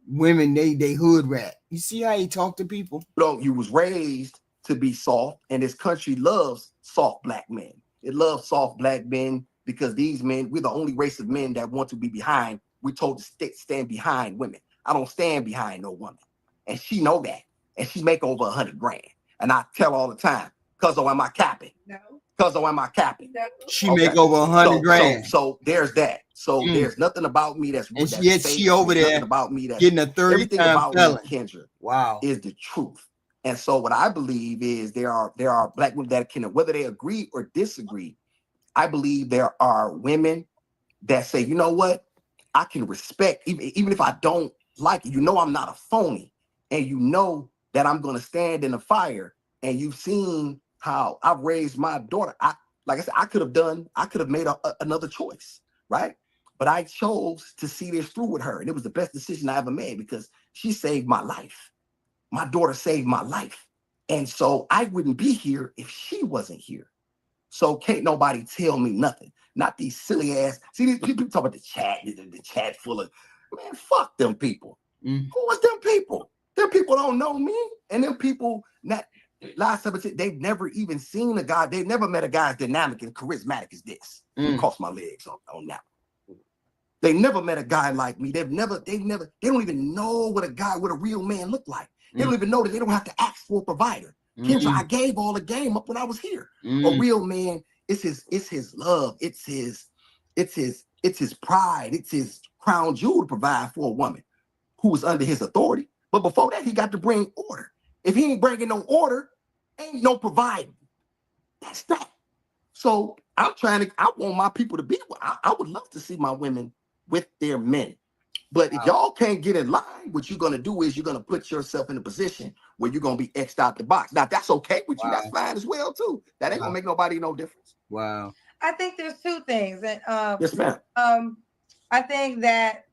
they hood rat. You see how he talk to people? You was raised to be soft, and this country loves soft black men. It loves soft black men because these men, we're the only race of men that want to be behind. We're told to stand behind women. I don't stand behind no woman. And she know that. And she make over $100,000. And I tell all the time, cuz am I capping? No. Because am I capping? She make over 100 grand. So there's that. So there's nothing about me that's yet fake. she over there nothing about me that's getting a 30 everything about felon. me, Kendra. Wow. Is the truth. And so what I believe is there are black women that can, whether they agree or disagree, I believe there are women that say, you know what, I can respect, even if I don't like it, I'm not a phony. And that I'm going to stand in the fire. And you've seen how I've raised my daughter. Like I said, I could have made another choice, right? But I chose to see this through with her. And it was the best decision I ever made because she saved my life. My daughter saved my life. And so I wouldn't be here if she wasn't here. So can't nobody tell me nothing. Not these silly ass. See, these people talk about the chat full of, man, fuck them people. Who was them people? Them people don't know me. And them people, last time they've never even seen a guy. They've never met a guy as dynamic and charismatic as this. Cross my legs on that. They never met a guy like me. They don't even know what a real man looked like. They don't even know that they don't have to ask for a provider. Kendra, I gave all the game up when I was here. A real man, it's his love, it's his pride, it's his crown jewel to provide for a woman who was under his authority. But before that, he got to bring order. If he ain't bringing no order, ain't no providing. That's that. So I want my people to be. I would love to see my women with their men. But if y'all can't get in line, what you're going to do is you're going to put yourself in a position where you're going to be X'd out the box. Now, that's okay with you. That's fine as well, too. That ain't going to make nobody no difference. Wow. I think there's two things. And, yes, ma'am. I think that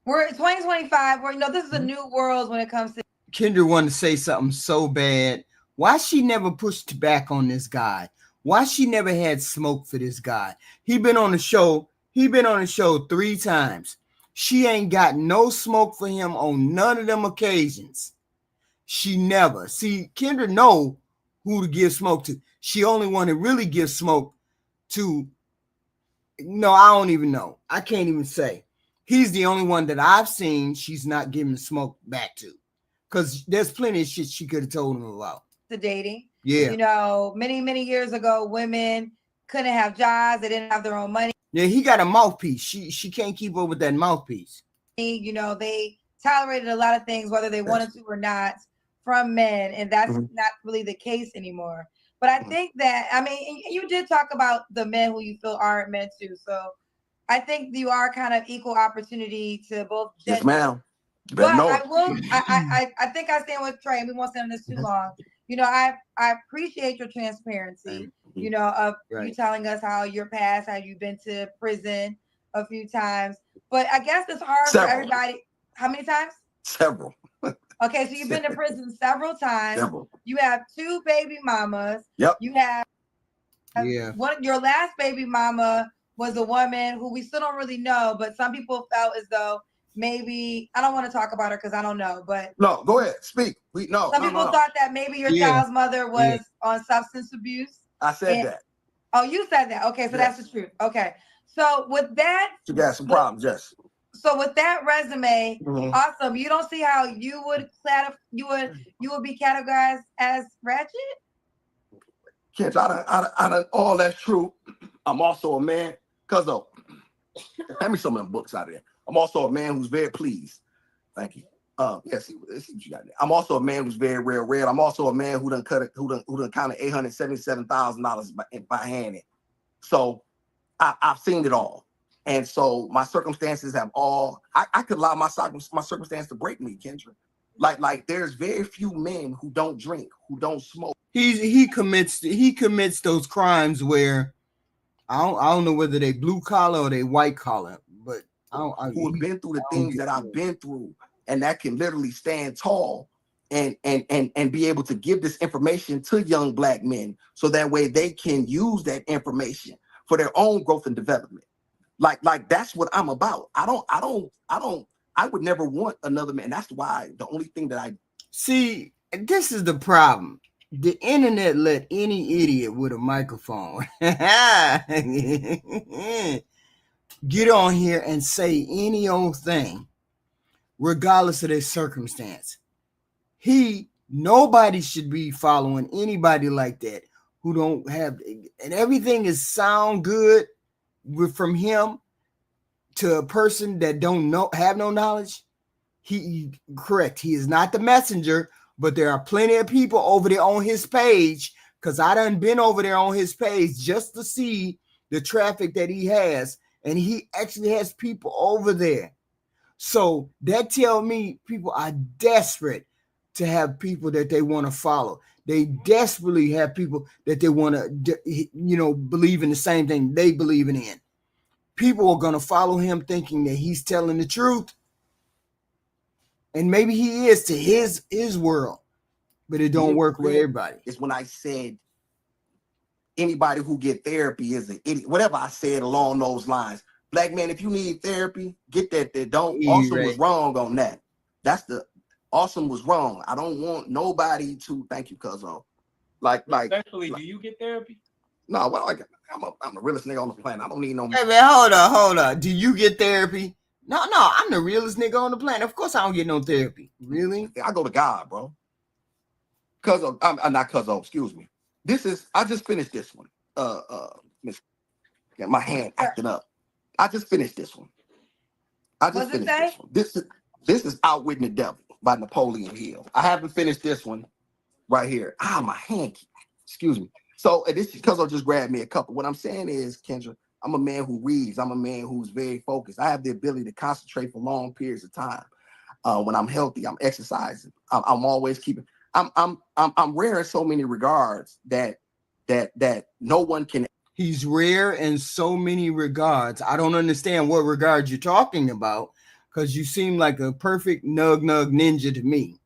we're in 2025. This is a new world when it comes to. Kendra wanted to say something so bad. Why she never pushed back on this guy? Why she never had smoke for this guy? He been on the show 3 times. She ain't got no smoke for him on none of them occasions. She never. See, Kendra know who to give smoke to. She only want to really give smoke to. No, I don't even know. I can't even say. He's the only one that I've seen she's not giving smoke back to. Because there's plenty of shit she could have told him about. The dating. Yeah. Many, many years ago, women couldn't have jobs. They didn't have their own money. Yeah, he got a mouthpiece. She can't keep up with that mouthpiece. They tolerated a lot of things, whether they wanted to or not, from men. And that's not really the case anymore. But I think that, you did talk about the men who you feel aren't meant to. So I think you are kind of equal opportunity to both genders. Yes, ma'am. But I think I stand with Trey, and we won't stand on this too long. I appreciate your transparency, of you telling us how your past, how you've been to prison a few times. But I guess it's hard for everybody. How many times? Several. Okay, so you've been to prison several times. You have 2 baby mamas. Yep. You have your last baby mama was a woman who we still don't really know, but some people felt as though maybe, I don't want to talk about her because I don't know, but no, go ahead, speak. Some people thought that maybe your child's mother was on substance abuse. I said that. Oh, you said that. Okay, so that's the truth. Okay, so with that, you got some problems, yes. So with that resume, awesome. You don't see how you would be categorized as ratchet? Kids, all that's true. I'm also a man, cuz hand me some of them books out of there. I'm also a man who's very pleased. Thank you. Yes, what you got there. I'm also a man who's very real. I'm also a man who done counted $877,000 by hand. So I've seen it all. And so my circumstances have I could allow my circumstance to break me, Kendra. Like there's very few men who don't drink, who don't smoke. He commits those crimes where I don't know whether they blue collar or they white collar, but who have been through the things that I've been through, and that can literally stand tall and be able to give this information to young Black men so that way they can use that information for their own growth and development. Like that's what I'm about. I would never want another man. That's why the only thing that I see, this is the problem. The internet let any idiot with a microphone get on here and say any old thing, regardless of their circumstance. Nobody should be following anybody like that. who don't have, and everything is sound good from him to a person that don't know, have no knowledge. Correct. He is not the messenger, but there are plenty of people over there on his page, because I done been over there on his page just to see the traffic that he has, and he actually has people over there. So that tell me people are desperate to have people that they want to follow. They desperately have people that they want to, believe in the same thing they believe in. People are going to follow him thinking that he's telling the truth. And maybe he is to his world, but it don't work with everybody. It's when I said anybody who get therapy is an idiot. Whatever I said along those lines. Black man, if you need therapy, get that. Awesome was wrong on that. Awesome was wrong. I don't want nobody to. Thank you, cuzzo. Respectfully, do you get therapy? No, well, I'm the realest nigga on the planet. I don't need no. Hey man, hold on. Do you get therapy? No, I'm the realest nigga on the planet. Of course I don't get no therapy. Really? I go to God, bro. Cuzzo, I'm not cuzzo. Excuse me. I just finished this one. My hand acting up. I just finished this one. This is Outwitting the Devil by Napoleon Hill. I haven't finished this one right here. My hand. Excuse me. So this is because just grabbed me a couple. What I'm saying is, Kendra, I'm a man who reads. I'm a man who's very focused. I have the ability to concentrate for long periods of time. When I'm healthy, I'm exercising. I'm always keeping. I'm rare in so many regards that no one can. He's rare in so many regards. I don't understand what regards you're talking about, because you seem like a perfect nug ninja to me.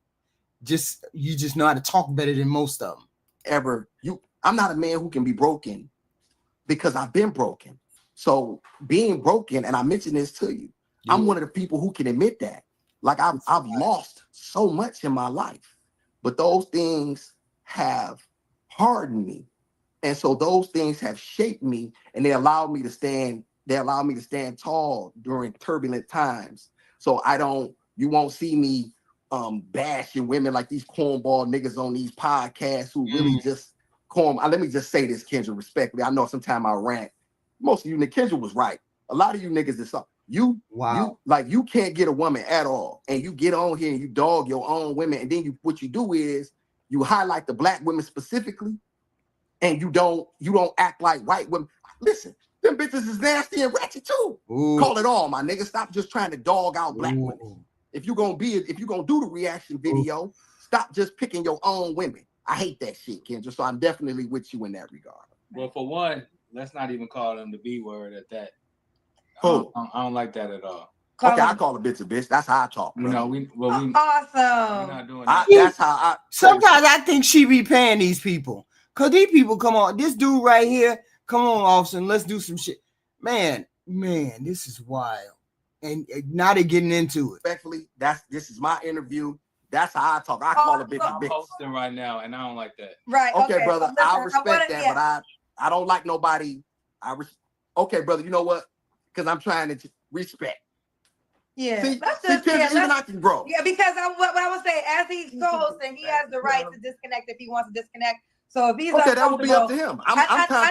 You just know how to talk better than most of them. I'm not a man who can be broken because I've been broken. So being broken, and I mentioned this to you, yeah. I'm one of the people who can admit that. Like I've lost so much in my life, but those things have hardened me. And so those things have shaped me, and they allow me to stand tall during turbulent times. So you won't see me bashing women like these cornball niggas on these podcasts who really just let me just say this, Kendra, respectfully. I know sometimes I rant. Most of you, Kendra was right. A lot of you niggas is you can't get a woman at all. And you get on here and you dog your own women. And then what you do is you highlight the black women specifically. And you don't act like white women. Listen, them bitches is nasty and ratchet too. Ooh. Call it all, my nigga. Stop just trying to dog out black women. If you gonna do the reaction video, stop just picking your own women. I hate that shit, Kendra. So I'm definitely with you in that regard. Well, for one, let's not even call them the B word at that. I don't like that at all. I call a bitch a bitch. That's how I talk. Awesome. We're not doing that. That's how sometimes I think she be paying these people. Cause these people come on, this dude right here, come on, Austin, let's do some shit. Man, this is wild. And now they're getting into it. Respectfully, this is my interview. That's how I talk. I call a bitch a bitch. I'm hosting right now, and I don't like that. Right. Okay, brother. So I respect that, but I don't like nobody. Okay, brother. You know what? Because I'm trying to respect. Yeah, even I can grow. Yeah, because what I would say, as he's co-hosting, he has the right to disconnect if he wants to disconnect. So if he's that would be up to him. I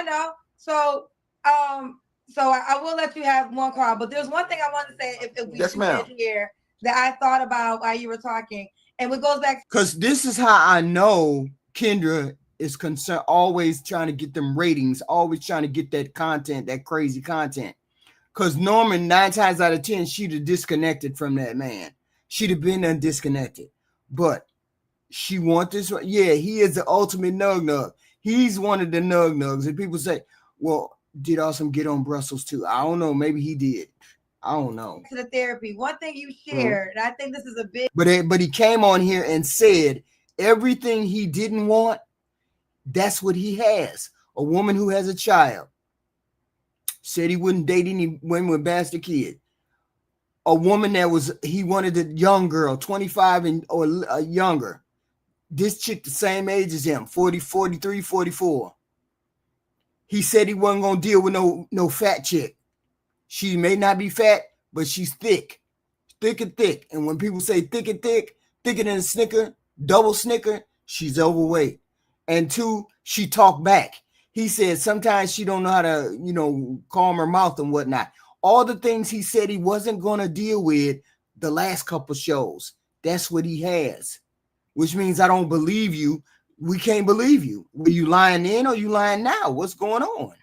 know. So I will let you have one call, but there's one thing I want to say if we did here that I thought about while you were talking, and it goes back because this is how I know Kendra is concerned, always trying to get them ratings, always trying to get that content, that crazy content. Because Norman, 9 times out of 10, she'd have disconnected from that man. She'd have been disconnected, but she wants this. Yeah, he is the ultimate nug. He's one of the nugs. And people say, well, did Awesome get on Brussels too? I don't know. Maybe he did. I don't know. To the therapy. One thing you shared, and I think this is a big. But he came on here and said everything he didn't want, that's what he has. A woman who has a child. Said he wouldn't date any women with bastard kid. A woman he wanted a young girl, 25 or younger. This chick the same age as him, 40, 43, 44. He said he wasn't going to deal with no fat chick. She may not be fat, but she's thick. Thick and thick. And when people say thick and thick, thicker than a Snicker, double Snicker, she's overweight. And 2, she talked back. He said sometimes she don't know how to, you know, calm her mouth and whatnot. All the things he said he wasn't going to deal with the last couple shows. That's what he has, which means I don't believe you. We can't believe you. Were you lying then or you lying now? What's going on?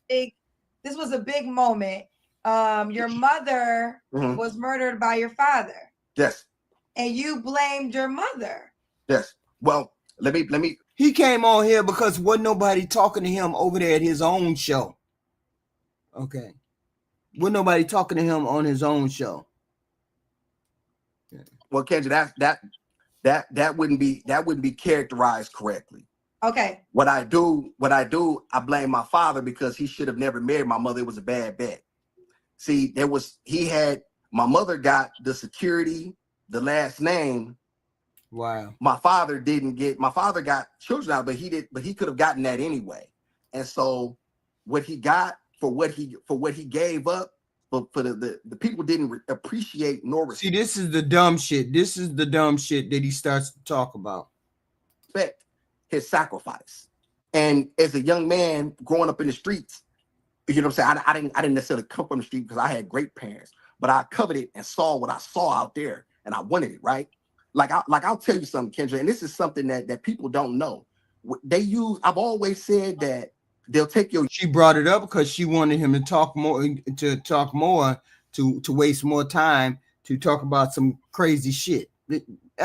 This was a big moment. Your mother was murdered by your father. Yes. And you blamed your mother. Yes. Well, let me. He came on here because wasn't nobody talking to him over there at his own show. Okay. Wasn't nobody talking to him on his own show. Well, Kendra, that wouldn't be characterized correctly. Okay. What I do, I blame my father because he should have never married my mother. It was a bad bet. See, my mother got the security, the last name. Wow. My father got children out, but he could have gotten that anyway. And so what he got for what he gave up, but for the people didn't appreciate nor respect. See, this is the dumb shit. This is the dumb shit that he starts to talk about. Respect his sacrifice. And as a young man growing up in the streets, you know what I'm saying? I didn't necessarily come from the street because I had great parents, but I coveted and saw what I saw out there, and I wanted it, right? I'll tell you something, Kendra, and this is something that people don't know. I've always said that they'll take your. She brought it up because she wanted him to talk more, to waste more time to talk about some crazy shit.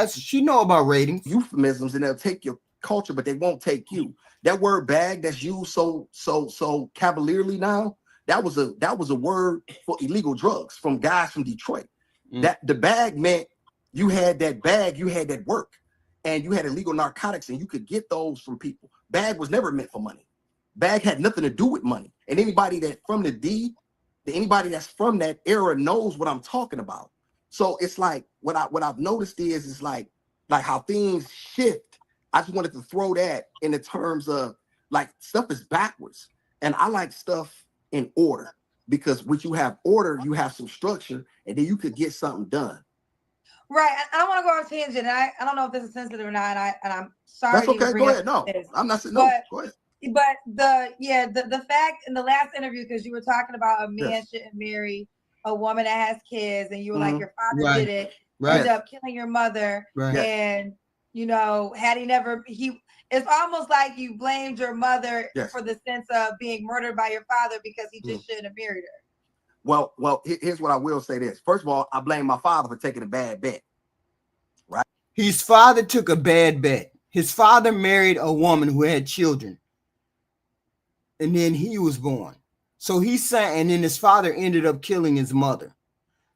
She know about ratings, euphemisms, and they'll take your culture, but they won't take you. That word bag that's used so cavalierly now, that was a word for illegal drugs from guys from Detroit. That the bag meant you had that bag, you had that work, and you had illegal narcotics, and you could get those from people. Bag was never meant for money. Bag had nothing to do with money. And anybody anybody that's from that era knows what I'm talking about. So it's like what I've noticed is like how things shift. I just wanted to throw that in the terms of like stuff is backwards. And I like stuff in order, because when you have order, you have some structure, and then you could get something done. Right. I don't want to go off tangent. I don't know if this is sensitive or not. And I'm sorry. That's okay. Go ahead. No, I'm not saying no. Go ahead. But the fact in the last interview, because you were talking about a man shouldn't marry a woman that has kids, and you were like, your father did it, ended up killing your mother, and you know, had he never, it's almost like you blamed your mother for the sense of being murdered by your father because he just shouldn't have married her. Well, here's what I will say this. First of all, I blame my father for taking a bad bet. Right? His father took a bad bet. His father married a woman who had children, and then he was born. So he's saying, and then his father ended up killing his mother.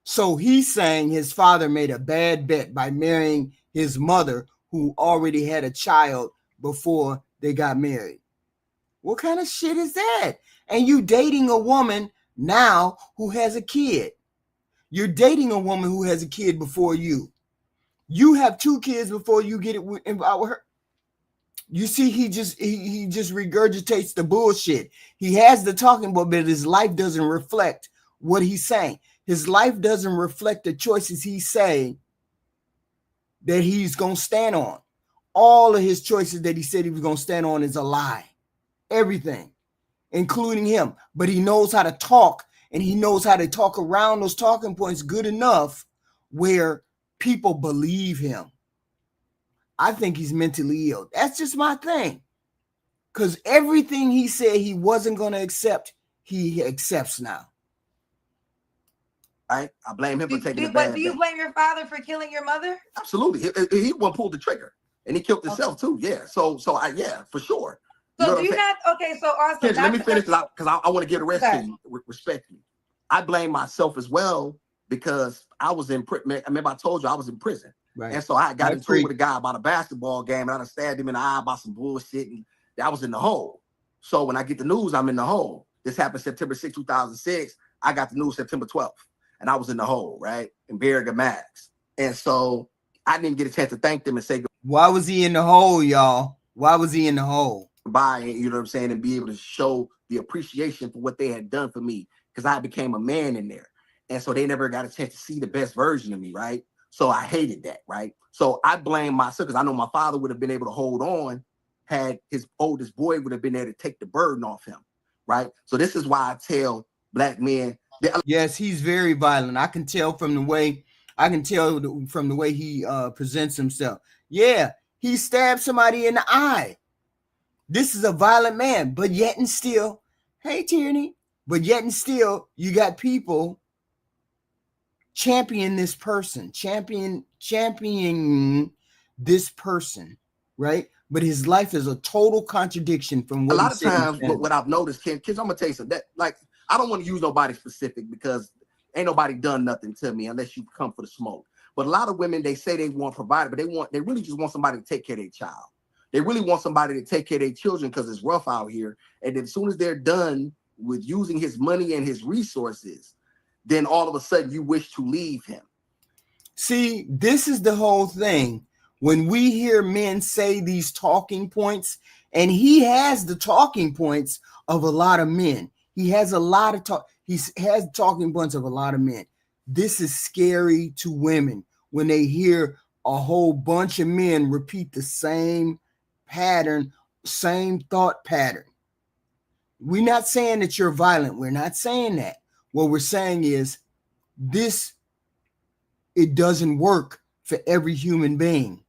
So he's saying his father made a bad bet by marrying his mother, who already had a child before they got married. What kind of shit is that? And you dating a woman now who has a kid. You're dating a woman who has a kid before you. You have 2 kids before you get involved with her. You see, he just regurgitates the bullshit. He has the talking about, but his life doesn't reflect what he's saying. His life doesn't reflect the choices he's saying that he's going to stand on. All of his choices that he said he was going to stand on is a lie. Everything, including him. But he knows how to talk, and he knows how to talk around those talking points good enough where people believe him. I think he's mentally ill. That's just my thing. Because everything he said he wasn't going to accept, he accepts now. I blame him for taking the bad bet. But do you blame your father for killing your mother? Absolutely. He one pulled the trigger, and he killed himself too. Yeah. So for sure. So do you not? Okay. So also, Kendra, let me finish because I want to get the rest to you respectfully. I blame myself as well because I was in prison. I remember I told you I was in prison. Right. And so I got into it with a guy about a basketball game, and I stabbed him in the eye about some bullshit, and I was in the hole. So when I get the news, I'm in the hole. This happened September 6, 2006. I got the news September 12th, and I was in the hole, right? In Berriga Max. And so I didn't get a chance to thank them and say, why was he in the hole, y'all? Why was he in the hole? Goodbye, you know what I'm saying? And be able to show the appreciation for what they had done for me, because I became a man in there. And so they never got a chance to see the best version of me, right? So I hated that, right? So I blame myself because I know my father would have been able to hold on had his oldest boy would have been there to take the burden off him, right? So this is why I tell black men. Yes, he's very violent. I can tell from the way he presents himself. Yeah, he stabbed somebody in the eye. This is a violent man, but yet and still, hey Tierney, but yet and still, you got people championing this person, championing this person, right? But his life is a total contradiction from what a lot of times. What I've noticed, kids, I'm gonna tell you something. That like I don't want to use nobody specific because ain't nobody done nothing to me unless you come for the smoke. But a lot of women, they say they want provider, but they really just want somebody to take care of their child. They really want somebody to take care of their children because it's rough out here. And then as soon as they're done with using his money and his resources, then all of a sudden you wish to leave him. See, this is the whole thing. When we hear men say these talking points, and he has the talking points of a lot of men. He has a lot of talk. He has talking points of a lot of men. This is scary to women when they hear a whole bunch of men repeat the same pattern, same thought pattern. We're not saying that you're violent. We're not saying that. What we're saying is it doesn't work for every human being.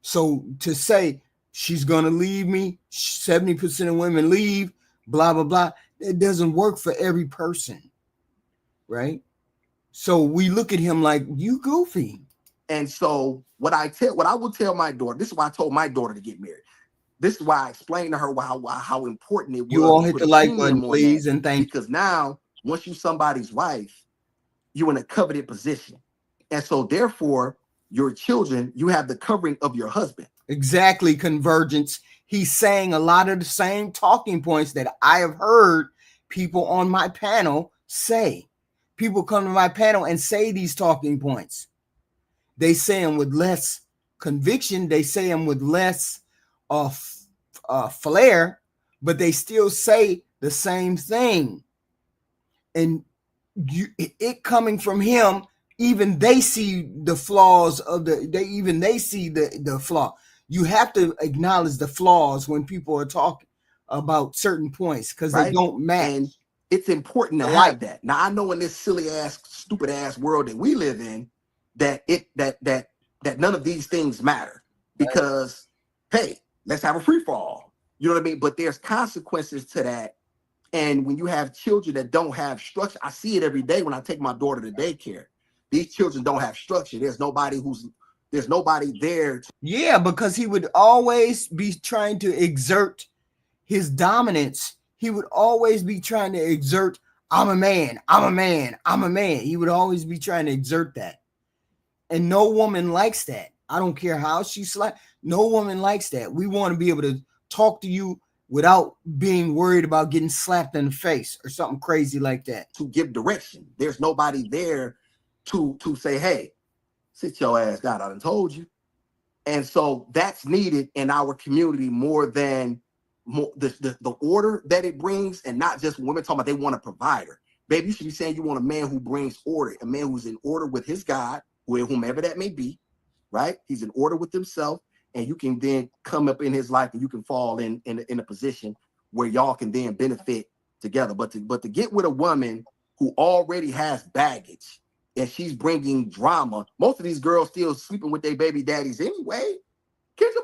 So to say she's going to leave me, 70% of women leave, blah, blah, blah, it doesn't work for every person, right? So we look at him like, you goofy. And so what I will tell my daughter, this is why I told my daughter to get married. This is why I explained to her how important it was. You all hit the like button, please, and thank you. Because now, once you're somebody's wife, you're in a coveted position. And so therefore, your children, you have the covering of your husband. Exactly, convergence. He's saying a lot of the same talking points that I have heard people on my panel say. People come to my panel and say these talking points. They say them with less conviction. They say them with less flair, but they still say the same thing. And it coming from him, even they see the flaws of they see the flaw. You have to acknowledge the flaws when people are talking about certain points because they don't match. And it's important to have that. Now I know in this silly ass, stupid ass world that we live in, that none of these things matter because hey, let's have a free for all. You know what I mean? But there's consequences to that. And when you have children that don't have structure, I see it every day when I take my daughter to daycare. These children don't have structure. There's nobody there. Yeah, because he would always be trying to exert his dominance. He would always be trying to exert, I'm a man, I'm a man, I'm a man. He would always be trying to exert that. And no woman likes that. I don't care how she's like. No woman likes that. We want to be able to talk to you without being worried about getting slapped in the face or something crazy like that. To give direction. There's nobody there to say, hey, sit your ass down. I done told you. And so that's needed in our community more than the order that it brings, and not just women talking about they want a provider. Baby, you should be saying you want a man who brings order, a man who's in order with his God, with whomever that may be, right? He's in order with himself, and you can then come up in his life and you can fall in a position where y'all can then benefit together. But to get with a woman who already has baggage and she's bringing drama, most of these girls still sleeping with their baby daddies anyway.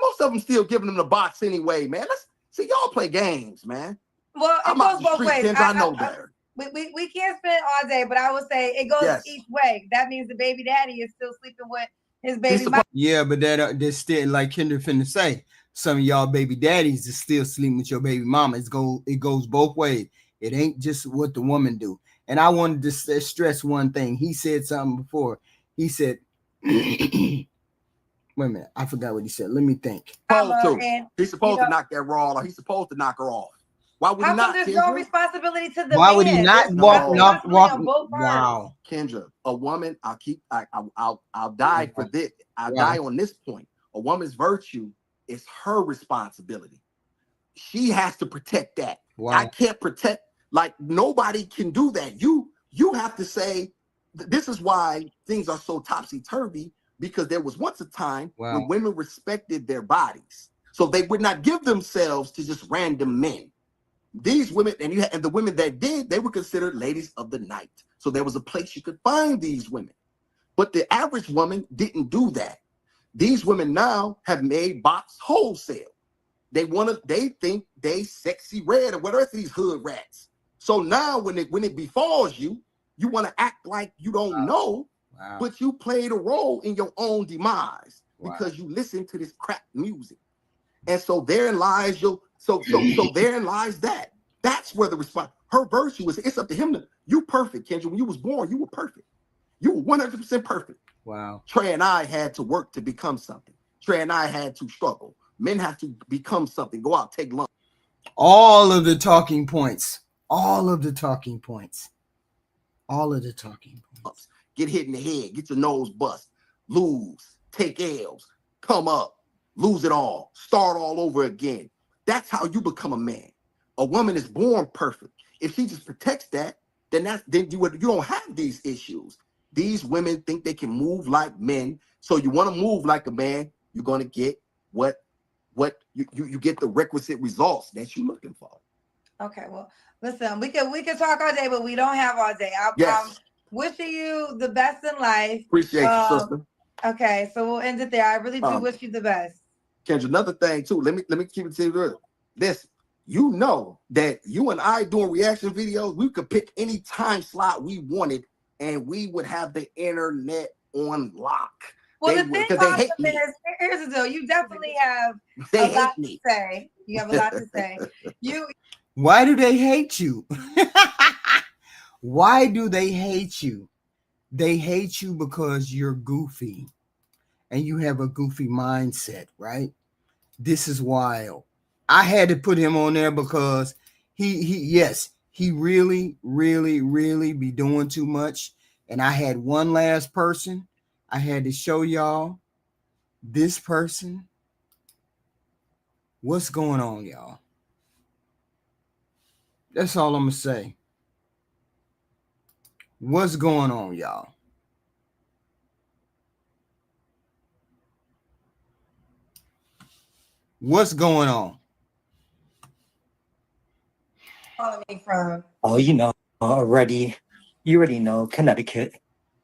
Most of them still giving them the box anyway, man. Let's see, y'all play games, man. Well, it goes both ways. I know better. We can't spend all day, but I would say it goes each way. That means the baby daddy is still sleeping with his baby mom. Yeah, but that's still, like Kendra finna say, some of y'all baby daddies is still sleeping with your baby mama. It goes both ways. It ain't just what the woman do. And I wanted to stress one thing. He said something before. He said, wait a minute, I forgot what he said. Let me think. He's supposed to knock that raw off. He's supposed to knock her off. Why would he not? There's no responsibility to the Why man. would he not walk? Wow, Kendra, a woman. I'll die for this. I'll die on this point. A woman's virtue is her responsibility. She has to protect that. Wow. I can't protect. Like nobody can do that. You have to say. This is why things are so topsy-turvy because there was once a time when women respected their bodies. So they would not give themselves to just random men. These women, and the women that did, they were considered ladies of the night. So there was a place you could find these women. But the average woman didn't do that. These women now have made box wholesale. They think they sexy red or whatever, these hood rats. So now when it befalls you, you want to act like you don't know, but you played a role in your own demise because you listen to this crap music. And so therein lies therein lies that. That's where the response, her virtue is. It's up to him. You perfect, Kendra. When you was born, you were perfect. You were 100% perfect. Wow. Trey and I had to work to become something. Trey and I had to struggle. Men have to become something. Go out, take lunch. All of the talking points. All of the talking points. All of the talking points. Get hit in the head. Get your nose bust. Lose. Take L's. Come up. Lose it all. Start all over again. That's how you become a man. A woman is born perfect. If she just protects that, then you don't have these issues. These women think they can move like men. So you want to move like a man, you're going to get what you get the requisite results that you're looking for. Okay, well, listen, we can talk all day, but we don't have all day. I'm wishing you the best in life. Appreciate you, sister. Okay, so we'll end it there. I really do wish you the best. Kendra, another thing too. Let me keep it to you. Listen, you know that you and I doing reaction videos, we could pick any time slot we wanted, and we would have the internet on lock. Well, the thing is, here's the deal. You definitely have a lot to say. You have a lot to say. Why do they hate you? Why do they hate you? They hate you because you're goofy and you have a goofy mindset, right? This is wild. I had to put him on there because he really, really, really be doing too much. And I had one last person. I had to show y'all this person. What's going on, y'all? That's all I'm going to say. What's going on, y'all? What's going on? Calling me from? Oh, you know already. You already know Connecticut.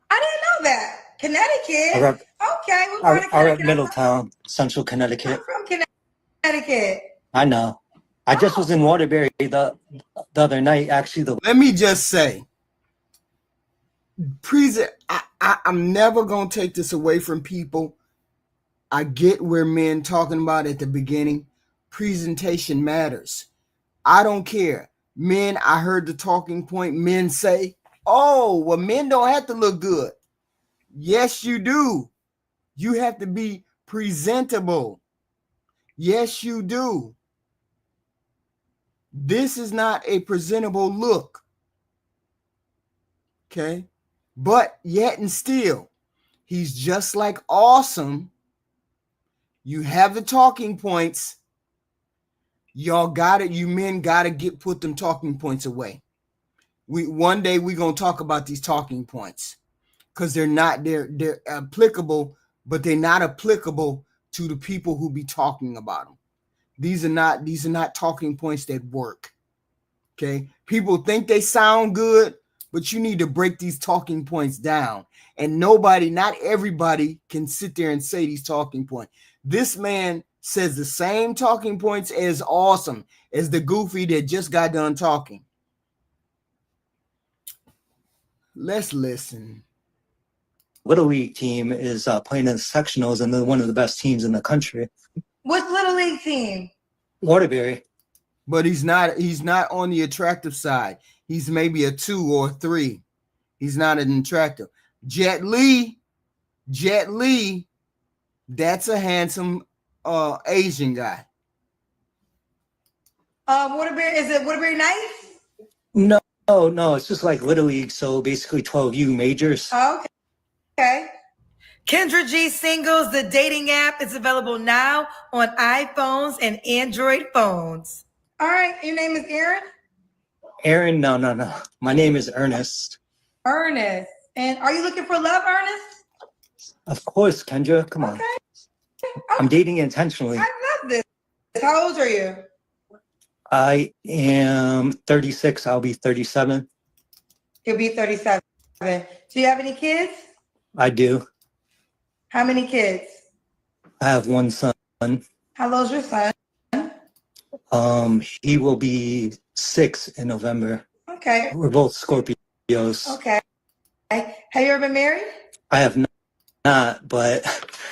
I didn't know that. Connecticut. Okay, I rep Middletown, Central Connecticut. I'm from Connecticut. I know. I just was in Waterbury the other night. Actually, let me just say, I'm never gonna take this away from people. I get where men talking about at the beginning. Presentation matters. I don't care. Men, I heard the talking point. Men say, oh, well, men don't have to look good. Yes, you do. You have to be presentable. Yes, you do. This is not a presentable look. Okay? But yet and still, he's just like awesome. You have the talking points. Y'all got it. You men got to put them talking points away. One day we're going to talk about these talking points because they're applicable, but they're not applicable to the people who be talking about them. These are not talking points that work. Okay. People think they sound good, but you need to break these talking points down. And not everybody can sit there and say these talking points. This man says the same talking points as awesome as the goofy that just got done talking. Let's listen. Little League team is playing in the sectionals, and they're one of the best teams in the country. Which Little League team? Waterbury. But he's not on the attractive side. He's maybe a 2 or 3. He's not an attractive. Jet Li, that's a handsome Asian guy. Waterbury, is it Waterbury Nice? No, it's just like Little League, so basically 12U majors. Oh, okay. Kendra G Singles, the dating app, is available now on iPhones and Android phones. All right, your name is Aaron? Aaron, no. My name is Ernest. Ernest. And are you looking for love, Ernest? Of course, Kendra. Come on. I'm dating intentionally. I love this. How old are you? I am 36. I'll be 37. You'll be 37. Do you have any kids? I do. How many kids? I have one son. How old's your son? He will be 6 in November. Okay. We're both Scorpios. Okay. Have you ever been married? I have not, but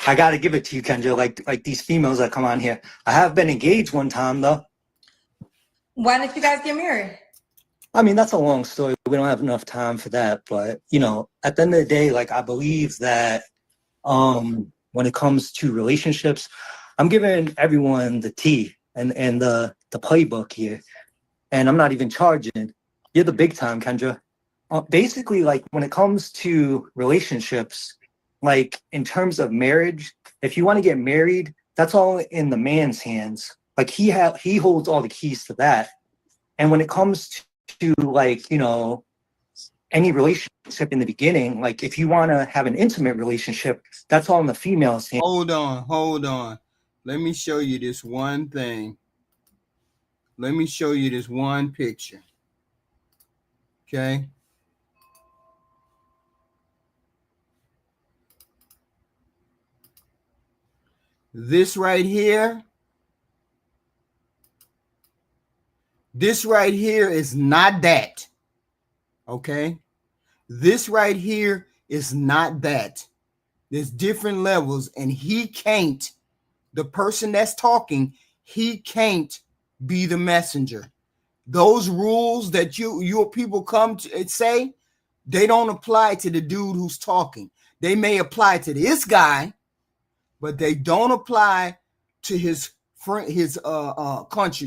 I got to give it to you, Kendra. Like these females that come on here. I have been engaged one time, though. Why didn't you guys get married? I mean, that's a long story. We don't have enough time for that. But, you know, at the end of the day, like, I believe that when it comes to relationships, I'm giving everyone the tea and the playbook here. And I'm not even charging. You're the big time, Kendra. Basically, like, when it comes to relationships, like, in terms of marriage, if you want to get married, that's all in the man's hands. Like, he holds all the keys to that. And when it comes to like, you know, any relationship in the beginning, like, if you want to have an intimate relationship, that's all in the female's hands. Hold on. Let me show you this one thing. Let me show you this one picture. Okay. This right here is not that. Okay. This right here is not that. There's different levels, and the person that's talking, he can't be the messenger. Those rules that your people come to say, they don't apply to the dude who's talking. They may apply to this guy, but they don't apply to his friend, his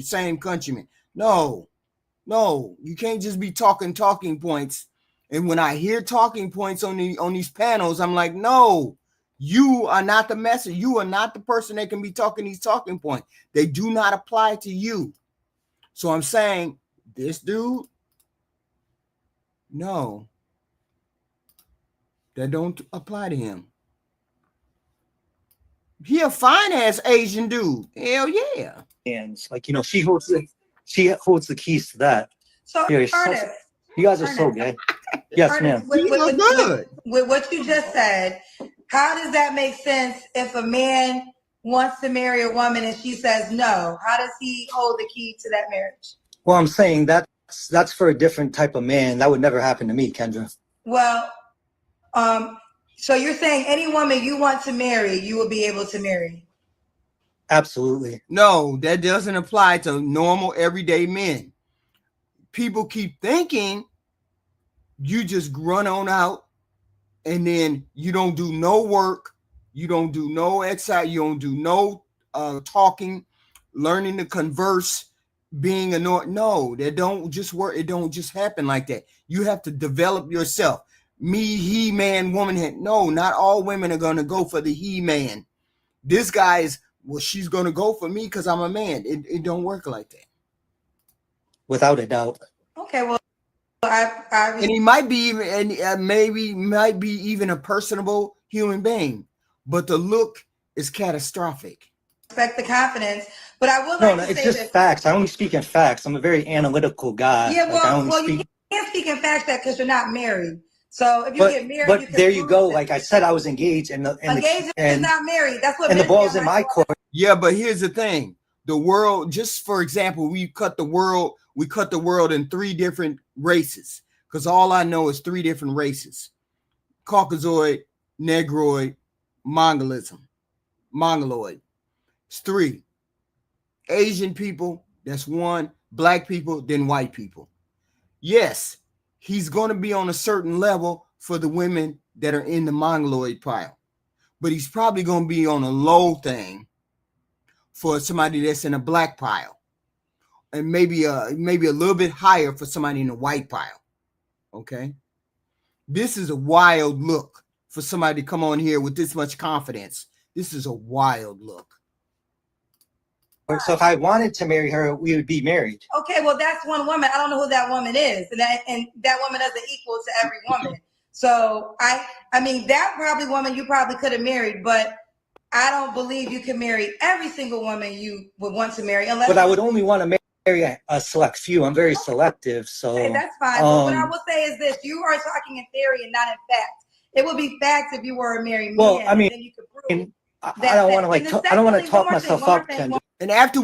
same countryman. No, you can't just be talking points. And when I hear talking points on these panels, I'm like, no, you are not the messenger. You are not the person that can be talking these talking points. They do not apply to you. So I'm saying, this dude, no, that don't apply to him. He a fine ass Asian dude. Hell yeah. And like, you know, she holds the keys to that. So, Ernest, you guys are so gay. Yes, ma'am. With what you just said, how does that make sense if a man wants to marry a woman and she says no? How does he hold the key to that marriage? Well, I'm saying that's for a different type of man. That would never happen to me, Kendra. Well, so you're saying any woman you want to marry, you will be able to marry? Absolutely. No, that doesn't apply to normal everyday men. People keep thinking you just run on out and then you don't do no work, you don't do no exercise, you don't do no talking, learning to converse, being annoyed. No, that don't just work. It don't just happen like that. You have to develop yourself. Me, he, man, woman. No, not all women are going to go for the he man. This guy is, well, she's going to go for me because I'm a man. It don't work like that. Without a doubt. Okay, well, and he might be even, and maybe might be even a personable human being, but the look is catastrophic. Respect the confidence, but I would like to it's say just that, facts. I only speak in facts. I'm a very analytical guy. Yeah, well, you can't speak in facts that because you're not married. So if you get married, but there you go. Like I said, I was engaged, and engaged is not married. That's what. And the ball's in my court. Yeah, but here's the thing: the world. Just for example, we cut the world in 3 different races. Because all I know is 3 different races: Caucasoid, Negroid, Mongoloid. It's 3. Asian people, that's 1. Black people, then white people. Yes, he's going to be on a certain level for the women that are in the Mongoloid pile, but he's probably going to be on a low thing for somebody that's in a black pile, and maybe a little bit higher for somebody in a white pile. Okay, this is a wild look for somebody to come on here with this much confidence. This is a wild look. So if I wanted to marry her, we would be married. Okay, well, that's one woman. I don't know who that woman is. And that woman doesn't equal to every woman. So I mean, that probably woman you probably could have married, but I don't believe you can marry every single woman you would want to marry, unless. But I would only want to marry a select few. I'm very selective, so. Okay, that's fine. But what I will say is this: you are talking in theory and not in fact. It would be fact if you were a married man. Well, I mean, then you could prove I don't want to I don't want to talk myself up, Kendra. And after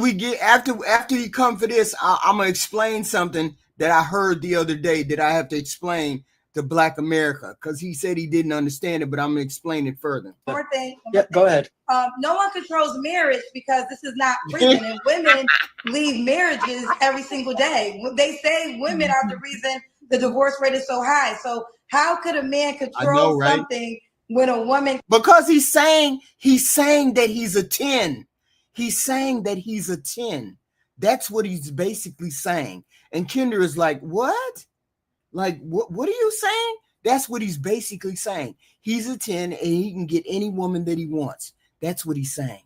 you come for this, I'm gonna explain something that I heard the other day that I have to explain to Black America, because he said he didn't understand it, but I'm gonna explain it further. One more thing. Go ahead. No one controls marriage, because this is not prison, and women leave marriages every single day. They say women are the reason the divorce rate is so high. So how could a man control something when a woman? Because he's saying that he's a 10. He's saying that he's a 10. That's what he's basically saying. And Kendra is like, what? Like, what are you saying? That's what he's basically saying. He's a 10 and he can get any woman that he wants. That's what he's saying.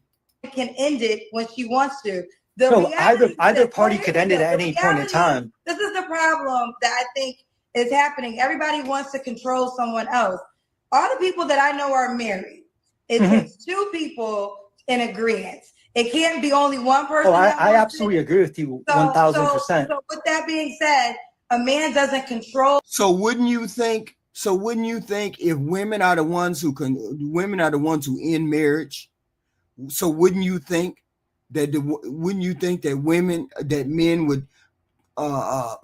Can end it when she wants to. Either party could end it at any point in time. This is the problem that I think is happening. Everybody wants to control someone else. All the people that I know are married. It takes two people in agreement. It can't be only one person. Oh, I absolutely agree with you 1000%. So with that being said, a man doesn't control. So wouldn't you think if women are the ones who end marriage? So wouldn't you think that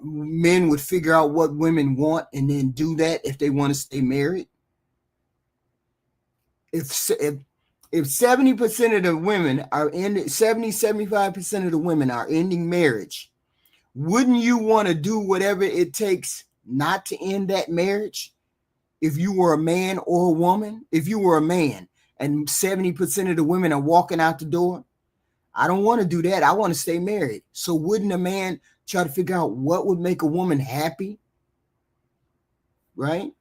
men would figure out what women want and then do that if they want to stay married? If 70% of the women are ending, 75% of the women are ending marriage, wouldn't you want to do whatever it takes not to end that marriage? If you were a man or a woman, if you were a man and 70% of the women are walking out the door, I don't want to do that. I want to stay married. So wouldn't a man try to figure out what would make a woman happy? Right?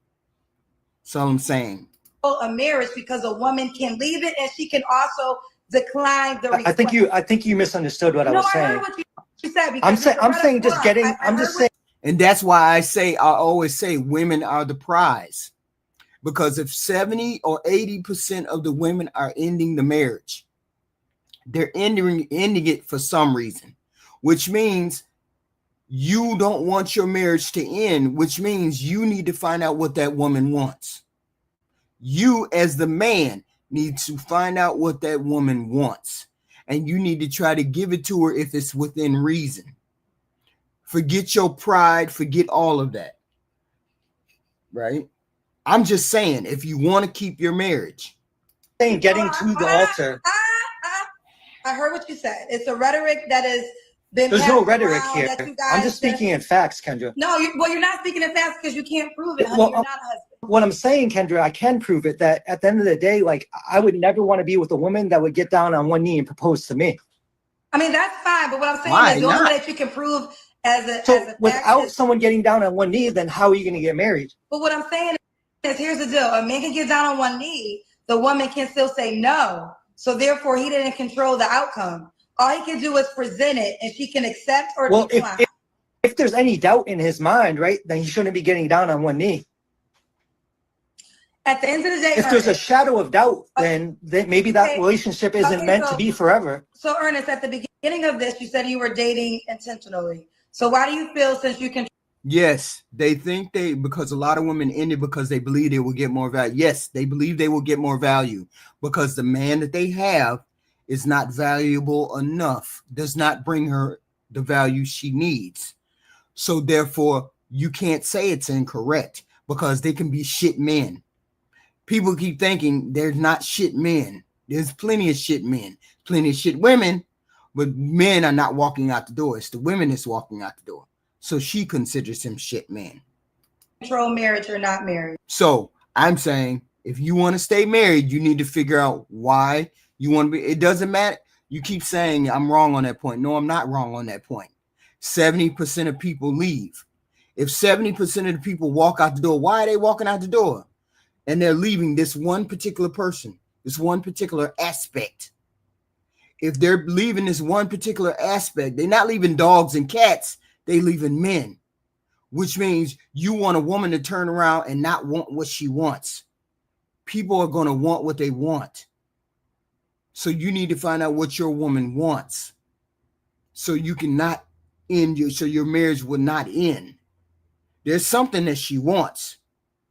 So I'm saying. A marriage, because a woman can leave it and she can also decline the request. I think you misunderstood what I was saying. I heard what you said. I'm saying and that's why I always say women are the prize. Because if 70 or 80% of the women are ending the marriage, they're ending it for some reason, which means you don't want your marriage to end, which means you need to find out what that woman wants. You, as the man, need to find out what that woman wants, and you need to try to give it to her if it's within reason. Forget your pride, forget all of that. Right? I'm just saying, if you want to keep your marriage. Getting to the altar. I heard what you said. It's a rhetoric that is. There's no rhetoric here. I'm just speaking in facts, Kendra. No, you're not speaking in facts because you can't prove it. Honey. You're not a husband. What I'm saying, Kendra, I can prove it, that at the end of the day, like, I would never want to be with a woman that would get down on one knee and propose to me. I mean, that's fine, but what I'm saying is the only way that you can prove without someone getting down on one knee, then how are you going to get married? But what I'm saying is, here's the deal. A man can get down on one knee, the woman can still say no. So therefore, he didn't control the outcome. All he can do is present it, and she can accept or decline. If there's any doubt in his mind, right, then he shouldn't be getting down on one knee. At the end of the day, if there's a shadow of doubt, then maybe that relationship isn't meant to be forever. So, Ernest, at the beginning of this, you said you were dating intentionally. So why do you feel, since you can? Yes, they think because a lot of women end it because they believe they will get more value. Yes, they believe they will get more value because the man that they have is not valuable enough, does not bring her the value she needs. So therefore, you can't say it's incorrect because they can be shit men. People keep thinking there's not shit men. There's plenty of shit men, plenty of shit women, but men are not walking out the door. It's the women that's walking out the door. So she considers him shit man. Control marriage or not married. So I'm saying, if you want to stay married, you need to figure out why you want to be. It doesn't matter. You keep saying I'm wrong on that point. No, I'm not wrong on that point. 70% of people leave. If 70% of the people walk out the door, why are they walking out the door? And they're leaving this one particular person, this one particular aspect. If they're leaving this one particular aspect, they're not leaving dogs and cats, they leaving men. which means you want a woman to turn around and not want what she wants. People are going to want what they want. So you need to find out what your woman wants. So you cannot so your marriage will not end. There's something that she wants.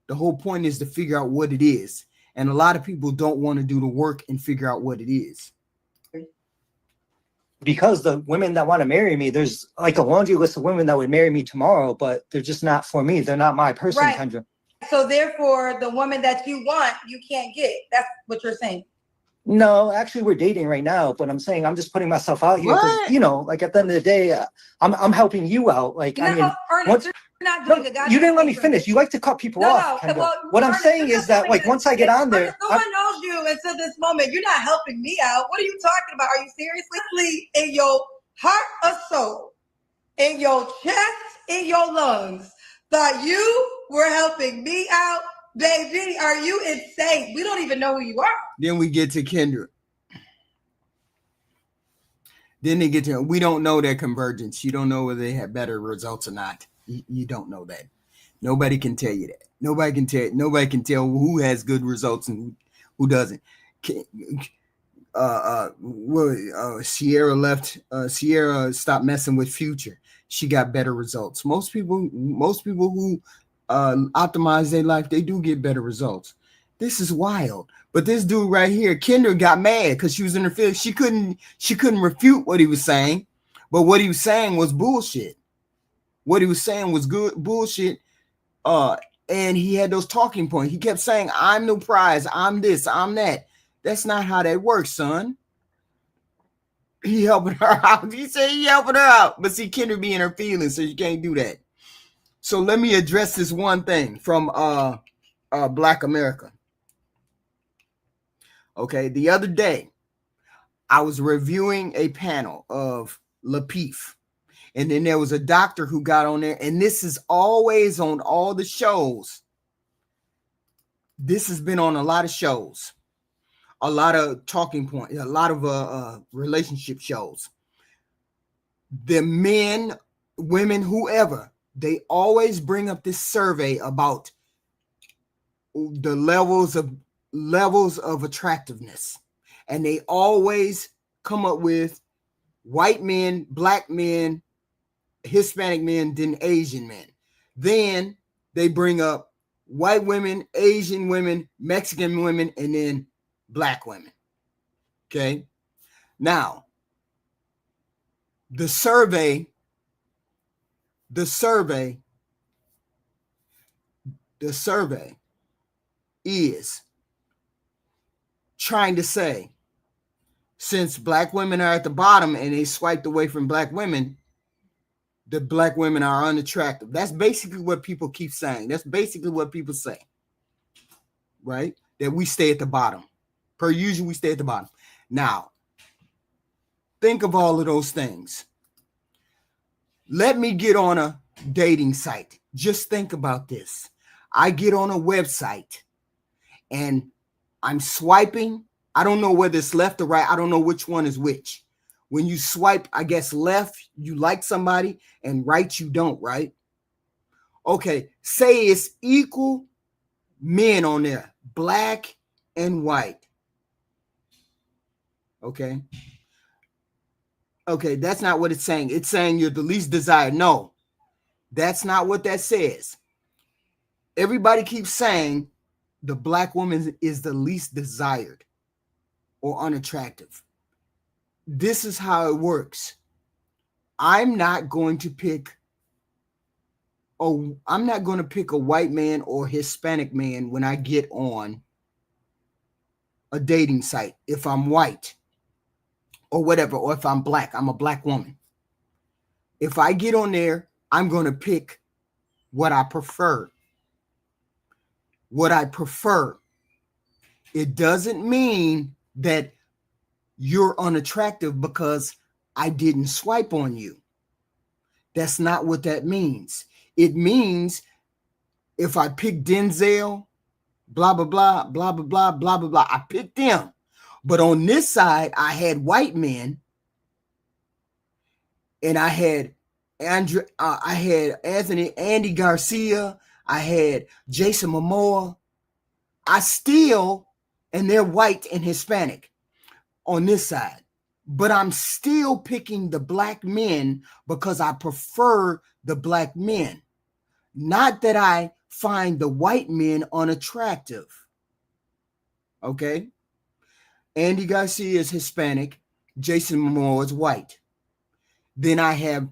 The whole point is to figure out what it is. And a lot of people don't want to do the work and figure out what it is. Because the women that want to marry me, there's like a laundry list of women that would marry me tomorrow, but they're just not for me. They're not my person, right. Kendra. So therefore, the woman that you want, you can't get. That's what you're saying. No, actually, we're dating right now, but I'm saying I'm just putting myself out here because, you know, like at the end of the day, I'm helping you out. Like, I mean, Ernest, not doing the you didn't let me finish. You like to cut people off. No, well, what I'm saying is that, like, once I get on there, no one knows you until this moment. You're not helping me out. What are you talking about? Are you seriously in your heart or soul, in your chest, in your lungs, thought you were helping me out? Baby, are you insane? We don't even know who you are. Then we get to Kendra. Then they get to, we don't know their convergence. You don't know whether they have better results or not. You don't know that. Nobody can tell you that. Nobody can tell who has good results and who doesn't. Sierra stopped messing with Future. She got better results. Most people who optimize their life, they do get better results. This is wild. But this dude right here, Kendra, got mad because she was in her feelings. She couldn't refute what he was saying, but what he was saying was bullshit. What he was saying was good bullshit. And he had those talking points. He kept saying, "I'm the prize. I'm this. I'm that." That's not how that works, son. He helping her out. He said he helping her out, but see, Kendra be in her feelings, so you can't do that. So let me address this one thing from Black America. Okay, the other day, I was reviewing a panel of Lapeef, and then there was a doctor who got on there, and this is always on all the shows. This has been on a lot of shows, a lot of talking points, a lot of relationship shows. The men, women, whoever, they always bring up this survey about the levels of attractiveness, and they always come up with white men, black men, Hispanic men, then Asian men. Then they bring up white women, Asian women, Mexican women, and then black women. Okay, now the survey is trying to say, since black women are at the bottom and they swiped away from black women, the black women are unattractive. That's basically what people keep saying. That's basically what people say, right? That we stay at the bottom. Per usual, we stay at the bottom. Now, think of all of those things. Let me get on a dating site. Just think about this. I get on a website and I'm swiping. I don't know whether it's left or right. I don't know which one is which. When you swipe, I guess left, you like somebody, and right, you don't, right? Okay, say it's equal men on there, black and white. Okay. Okay, that's not what it's saying. It's saying you're the least desired. No, that's not what that says. Everybody keeps saying the black woman is the least desired or unattractive. This is how it works. I'm not going to pick a white man or Hispanic man when I get on a dating site. If I'm white or whatever, or if I'm black, I'm a black woman. If I get on there, I'm going to pick what I prefer. What I prefer. It doesn't mean that you're unattractive because I didn't swipe on you. That's not what that means. It means if I pick Denzel, blah, blah, blah, blah, blah, blah, blah, blah, blah, I picked them. But on this side, I had white men and I had I had Andy Garcia. I had Jason Momoa. And they're white and Hispanic on this side, but I'm still picking the black men because I prefer the black men. Not that I find the white men unattractive. Okay? Andy Garcia is Hispanic. Jason Momoa is white. Then I have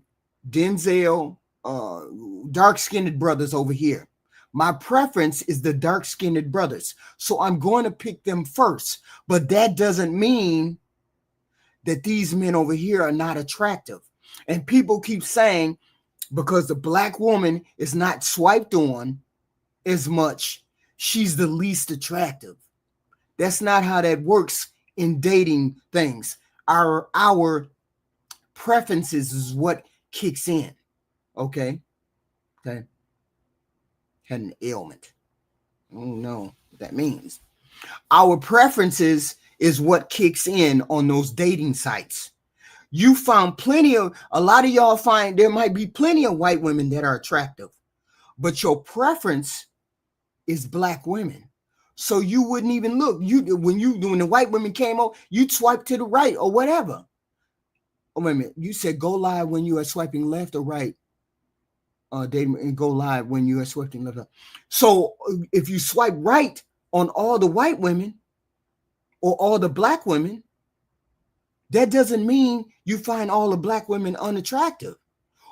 Denzel, dark-skinned brothers over here. My preference is the dark-skinned brothers. So I'm going to pick them first. But that doesn't mean that these men over here are not attractive. And people keep saying, because the black woman is not swiped on as much, she's the least attractive. That's not how that works in dating things. Our preferences is what kicks in. Okay? Had an ailment. I don't know what that means. Our preferences is what kicks in on those dating sites. You found a lot of y'all find there might be plenty of white women that are attractive, but your preference is black women. So you wouldn't even look. When the white women came over, you'd swipe to the right or whatever. Oh, wait a minute. You said go live when you are swiping left or right. Dating and go live when you are swiping left. So if you swipe right on all the white women or all the black women, that doesn't mean you find all the black women unattractive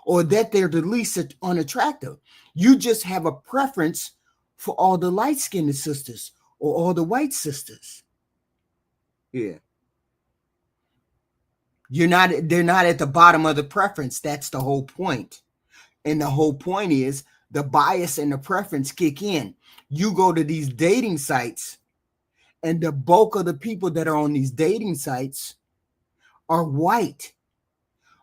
or that they're the least unattractive. You just have a preference for all the light-skinned sisters or all the white sisters. Yeah. They're not at the bottom of the preference. That's the whole point. And the whole point is the bias and the preference kick in. You go to these dating sites, and the bulk of the people that are on these dating sites are white.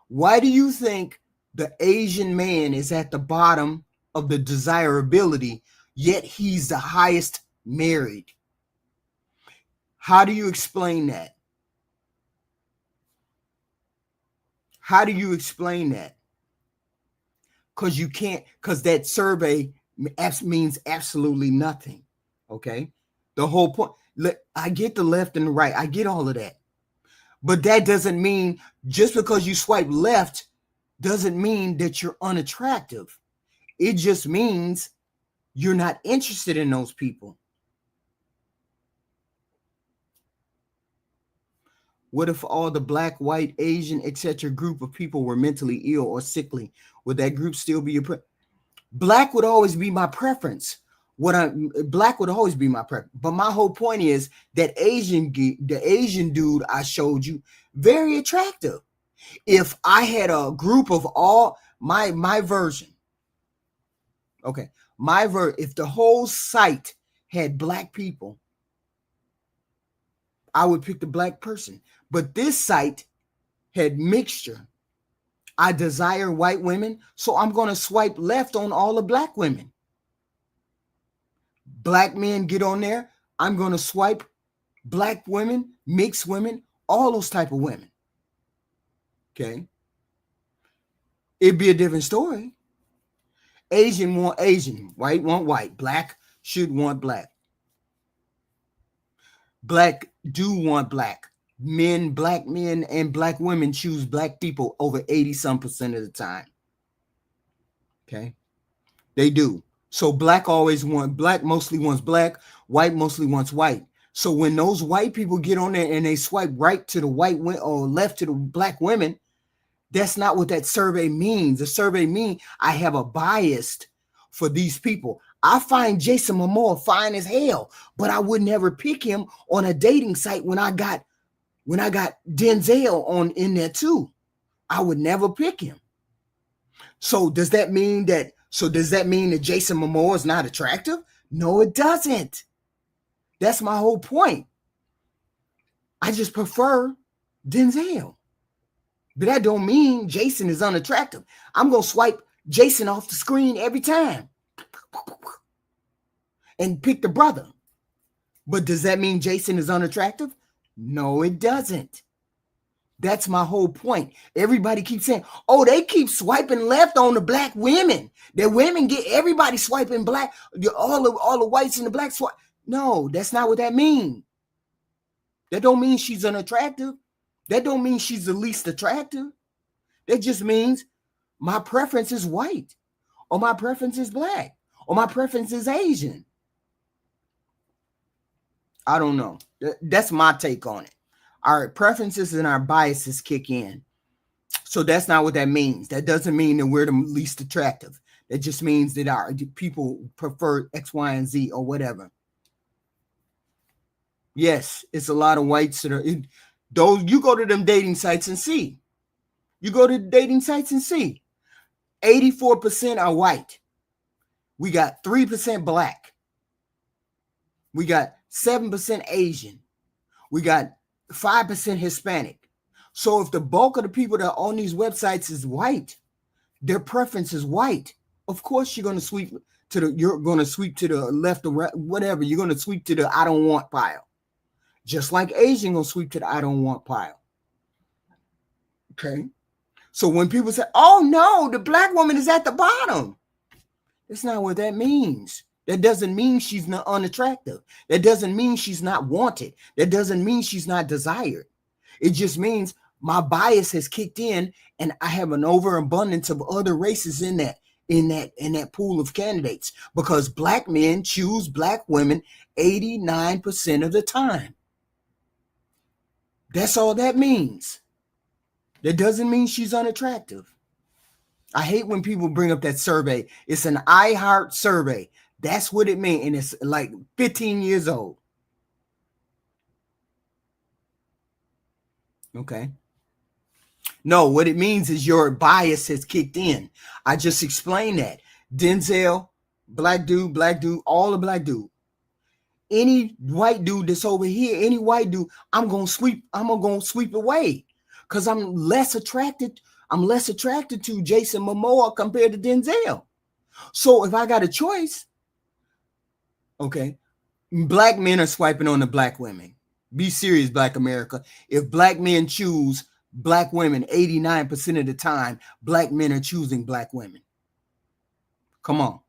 Why do you think the Asian man is at the bottom of the desirability, yet he's the highest married? How do you explain that? How do you explain that? Because you can't, because that survey means absolutely nothing. Okay? The whole point, I get the left and the right. I get all of that. But that doesn't mean just because you swipe left doesn't mean that you're unattractive. It just means you're not interested in those people. What if all the black, white, Asian, etc. group of people were mentally ill or sickly? Would that group still be your Black would always be my preference. Black would always be my preference. But my whole point is that the Asian dude I showed you, very attractive. If I had a group of all my version, okay, if the whole site had black people, I would pick the black person. But this site had mixture. I desire white women, so I'm going to swipe left on all the black women. Black men get on there, I'm going to swipe black women, mixed women, all those type of women. Okay. It'd be a different story. Asian want Asian, white want white, black should want black. Black do want black. Black men and black women choose black people over 80% of the time. Okay. They do. So black mostly wants black, white mostly wants white. So when those white people get on there and they swipe right to the white or left to the black women, that's not what that survey means. The survey means I have a bias for these people. I find Jason Momoa fine as hell, but I would never pick him on a dating site when I got Denzel in there too. I would never pick him. So does that mean that Jason Momoa is not attractive? No, it doesn't. That's my whole point. I just prefer Denzel. But that don't mean Jason is unattractive. I'm going to swipe Jason off the screen every time and pick the brother. But does that mean Jason is unattractive? No, it doesn't. That's my whole point. Everybody keeps saying, oh, they keep swiping left on the black women. The women get everybody swiping black, all the whites and the blacks swipe. No, that's not what that means. That don't mean she's unattractive. That don't mean she's the least attractive. That just means my preference is white, or my preference is black, or my preference is Asian. I don't know. That's my take on it. Our preferences and our biases kick in. So that's not what that means. That doesn't mean that we're the least attractive. That just means that our people prefer X, Y, and Z or whatever. Yes, it's a lot of whites that are those. You go to them dating sites and see. You go to dating sites and see. 84% are white. We got 3% black. We got 7% Asian. We got 5% Hispanic. So if the bulk of the people that are on these websites is white, their preference is white. Of course, you're going to sweep to the left or right, whatever. You're going to sweep to the I don't want pile. Just like Asian going to sweep to the I don't want pile. Okay. So when people say, oh no, the black woman is at the bottom. That's not what that means. That doesn't mean she's not unattractive. That doesn't mean she's not wanted. That doesn't mean she's not desired. It just means my bias has kicked in and I have an overabundance of other races in that pool of candidates, because black men choose black women 89% of the time. That's all that means. That doesn't mean she's unattractive. I hate when people bring up that survey. It's an iHeart survey. That's what it means. And it's like 15 years old. Okay. No, what it means is your bias has kicked in. I just explained that. Denzel, black dude, all the black dude. Any white dude that's over here, any white dude, I'm gonna sweep away. Because I'm less attracted to Jason Momoa compared to Denzel. So if I got a choice, okay, black men are swiping on the black women. Be serious, Black America. If black men choose black women 89% of the time, black men are choosing black women. Come on.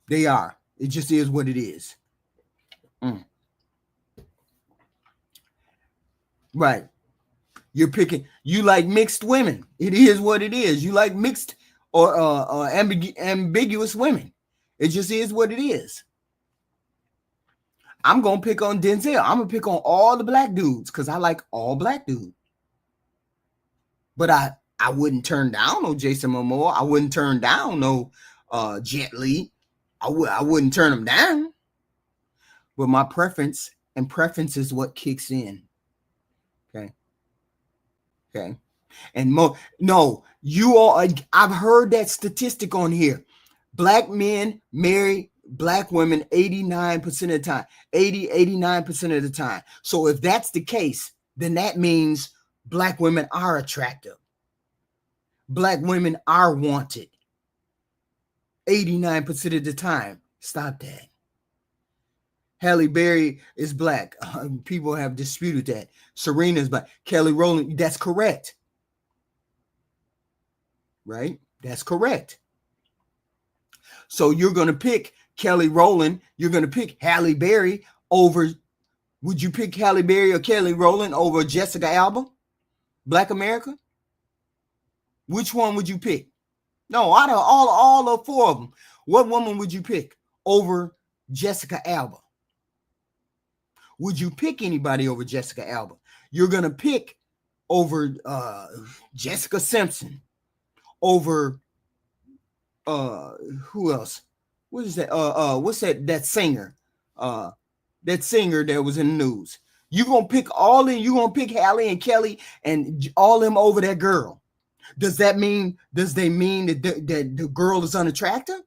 They are. It just is what it is. Right. You're picking, you like mixed women. It is what it is. You like mixed or ambiguous women. It just is what it is. I'm going to pick on Denzel. I'm going to pick on all the black dudes because I like all black dudes. But I wouldn't turn down no Jason Momoa. I wouldn't turn down no Jet Li. I wouldn't turn them down. But my preference is what kicks in. Okay. And I've heard that statistic on here. Black men marry black women 89% of the time, 89% of the time. So if that's the case, then that means black women are attractive. Black women are wanted 89% of the time. Stop that. Halle Berry is black. People have disputed that. Serena's black. Kelly Rowland, that's correct. Right? That's correct. So you're going to pick Kelly Rowland. You're going to pick Halle Berry over. Would you pick Halle Berry or Kelly Rowland over Jessica Alba? Black America? Which one would you pick? No, out of all of four of them, what woman would you pick over Jessica Alba? Would you pick anybody over Jessica Alba? You're going to pick over Jessica Simpson, over who else? What is that? What's that singer? That singer that was in the news. You're going to pick you're going to pick Halle and Kelly and all them over that girl. Does they mean that the girl is unattractive?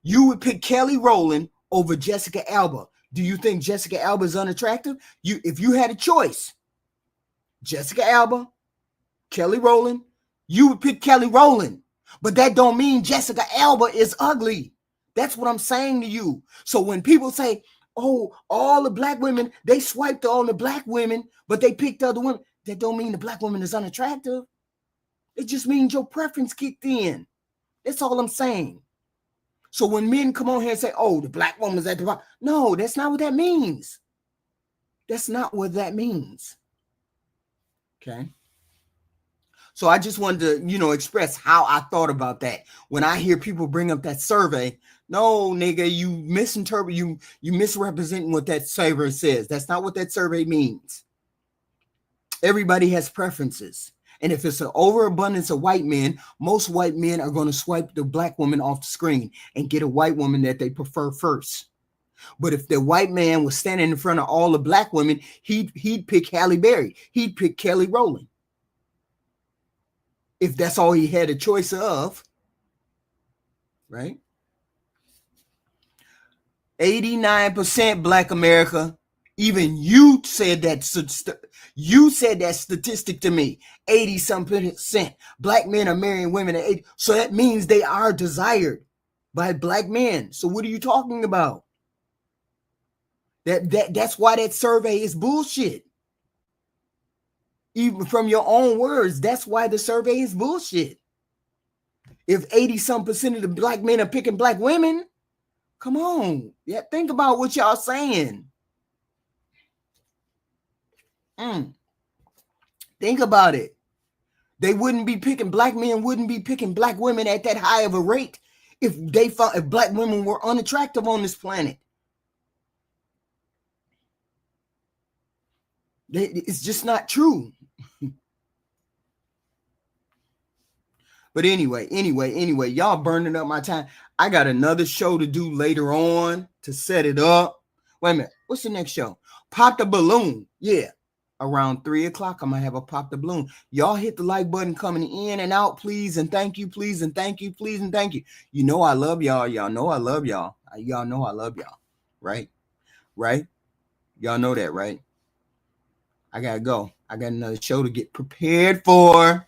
You would pick Kelly Rowland over Jessica Alba. Do you think Jessica Alba is unattractive? If you had a choice, Jessica Alba, Kelly Rowland, you would pick Kelly Rowland. But that don't mean Jessica Alba is ugly. That's what I'm saying to you. So when people say, oh, all the black women, they swiped on the black women, but they picked other women. that don't mean the black woman is unattractive. It just means your preference kicked in. That's all I'm saying. So when men come on here and say, oh, the black woman's at the bottom. No, that's not what that means. That's not what that means. Okay. So I just wanted to, express how I thought about that. When I hear people bring up that survey, no, nigga, you misinterpret, you misrepresenting what that survey says. That's not what that survey means. Everybody has preferences. And if it's an overabundance of white men, most white men are going to swipe the black woman off the screen and get a white woman that they prefer first. But if the white man was standing in front of all the black women, he'd pick Halle Berry. He'd pick Kelly Rowland. If that's all he had a choice of, right? 89% Black America. Even you said that. You said that statistic to me. 80-something% Black men are marrying women at 80. So that means they are desired by black men. So what are you talking about? That's why that survey is bullshit. Even from your own words, that's why the survey is bullshit. If 80-some% of the black men are picking black women, come on. Yeah, think about what y'all saying. Think about it. They wouldn't be picking, black men wouldn't be picking black women at that high of a rate if black women were unattractive on this planet. It's just not true. But anyway, y'all burning up my time. I got another show to do later on to set it up. Wait a minute. What's the next show? Pop the Balloon. Yeah. Around 3:00, I'm going to have a Pop the Balloon. Y'all hit the like button coming in and out, please. And thank you, please. And thank you, please. And thank you. You know I love y'all. Y'all know I love y'all. Y'all know I love y'all. Right? Right? Y'all know that, right? I got to go. I got another show to get prepared for.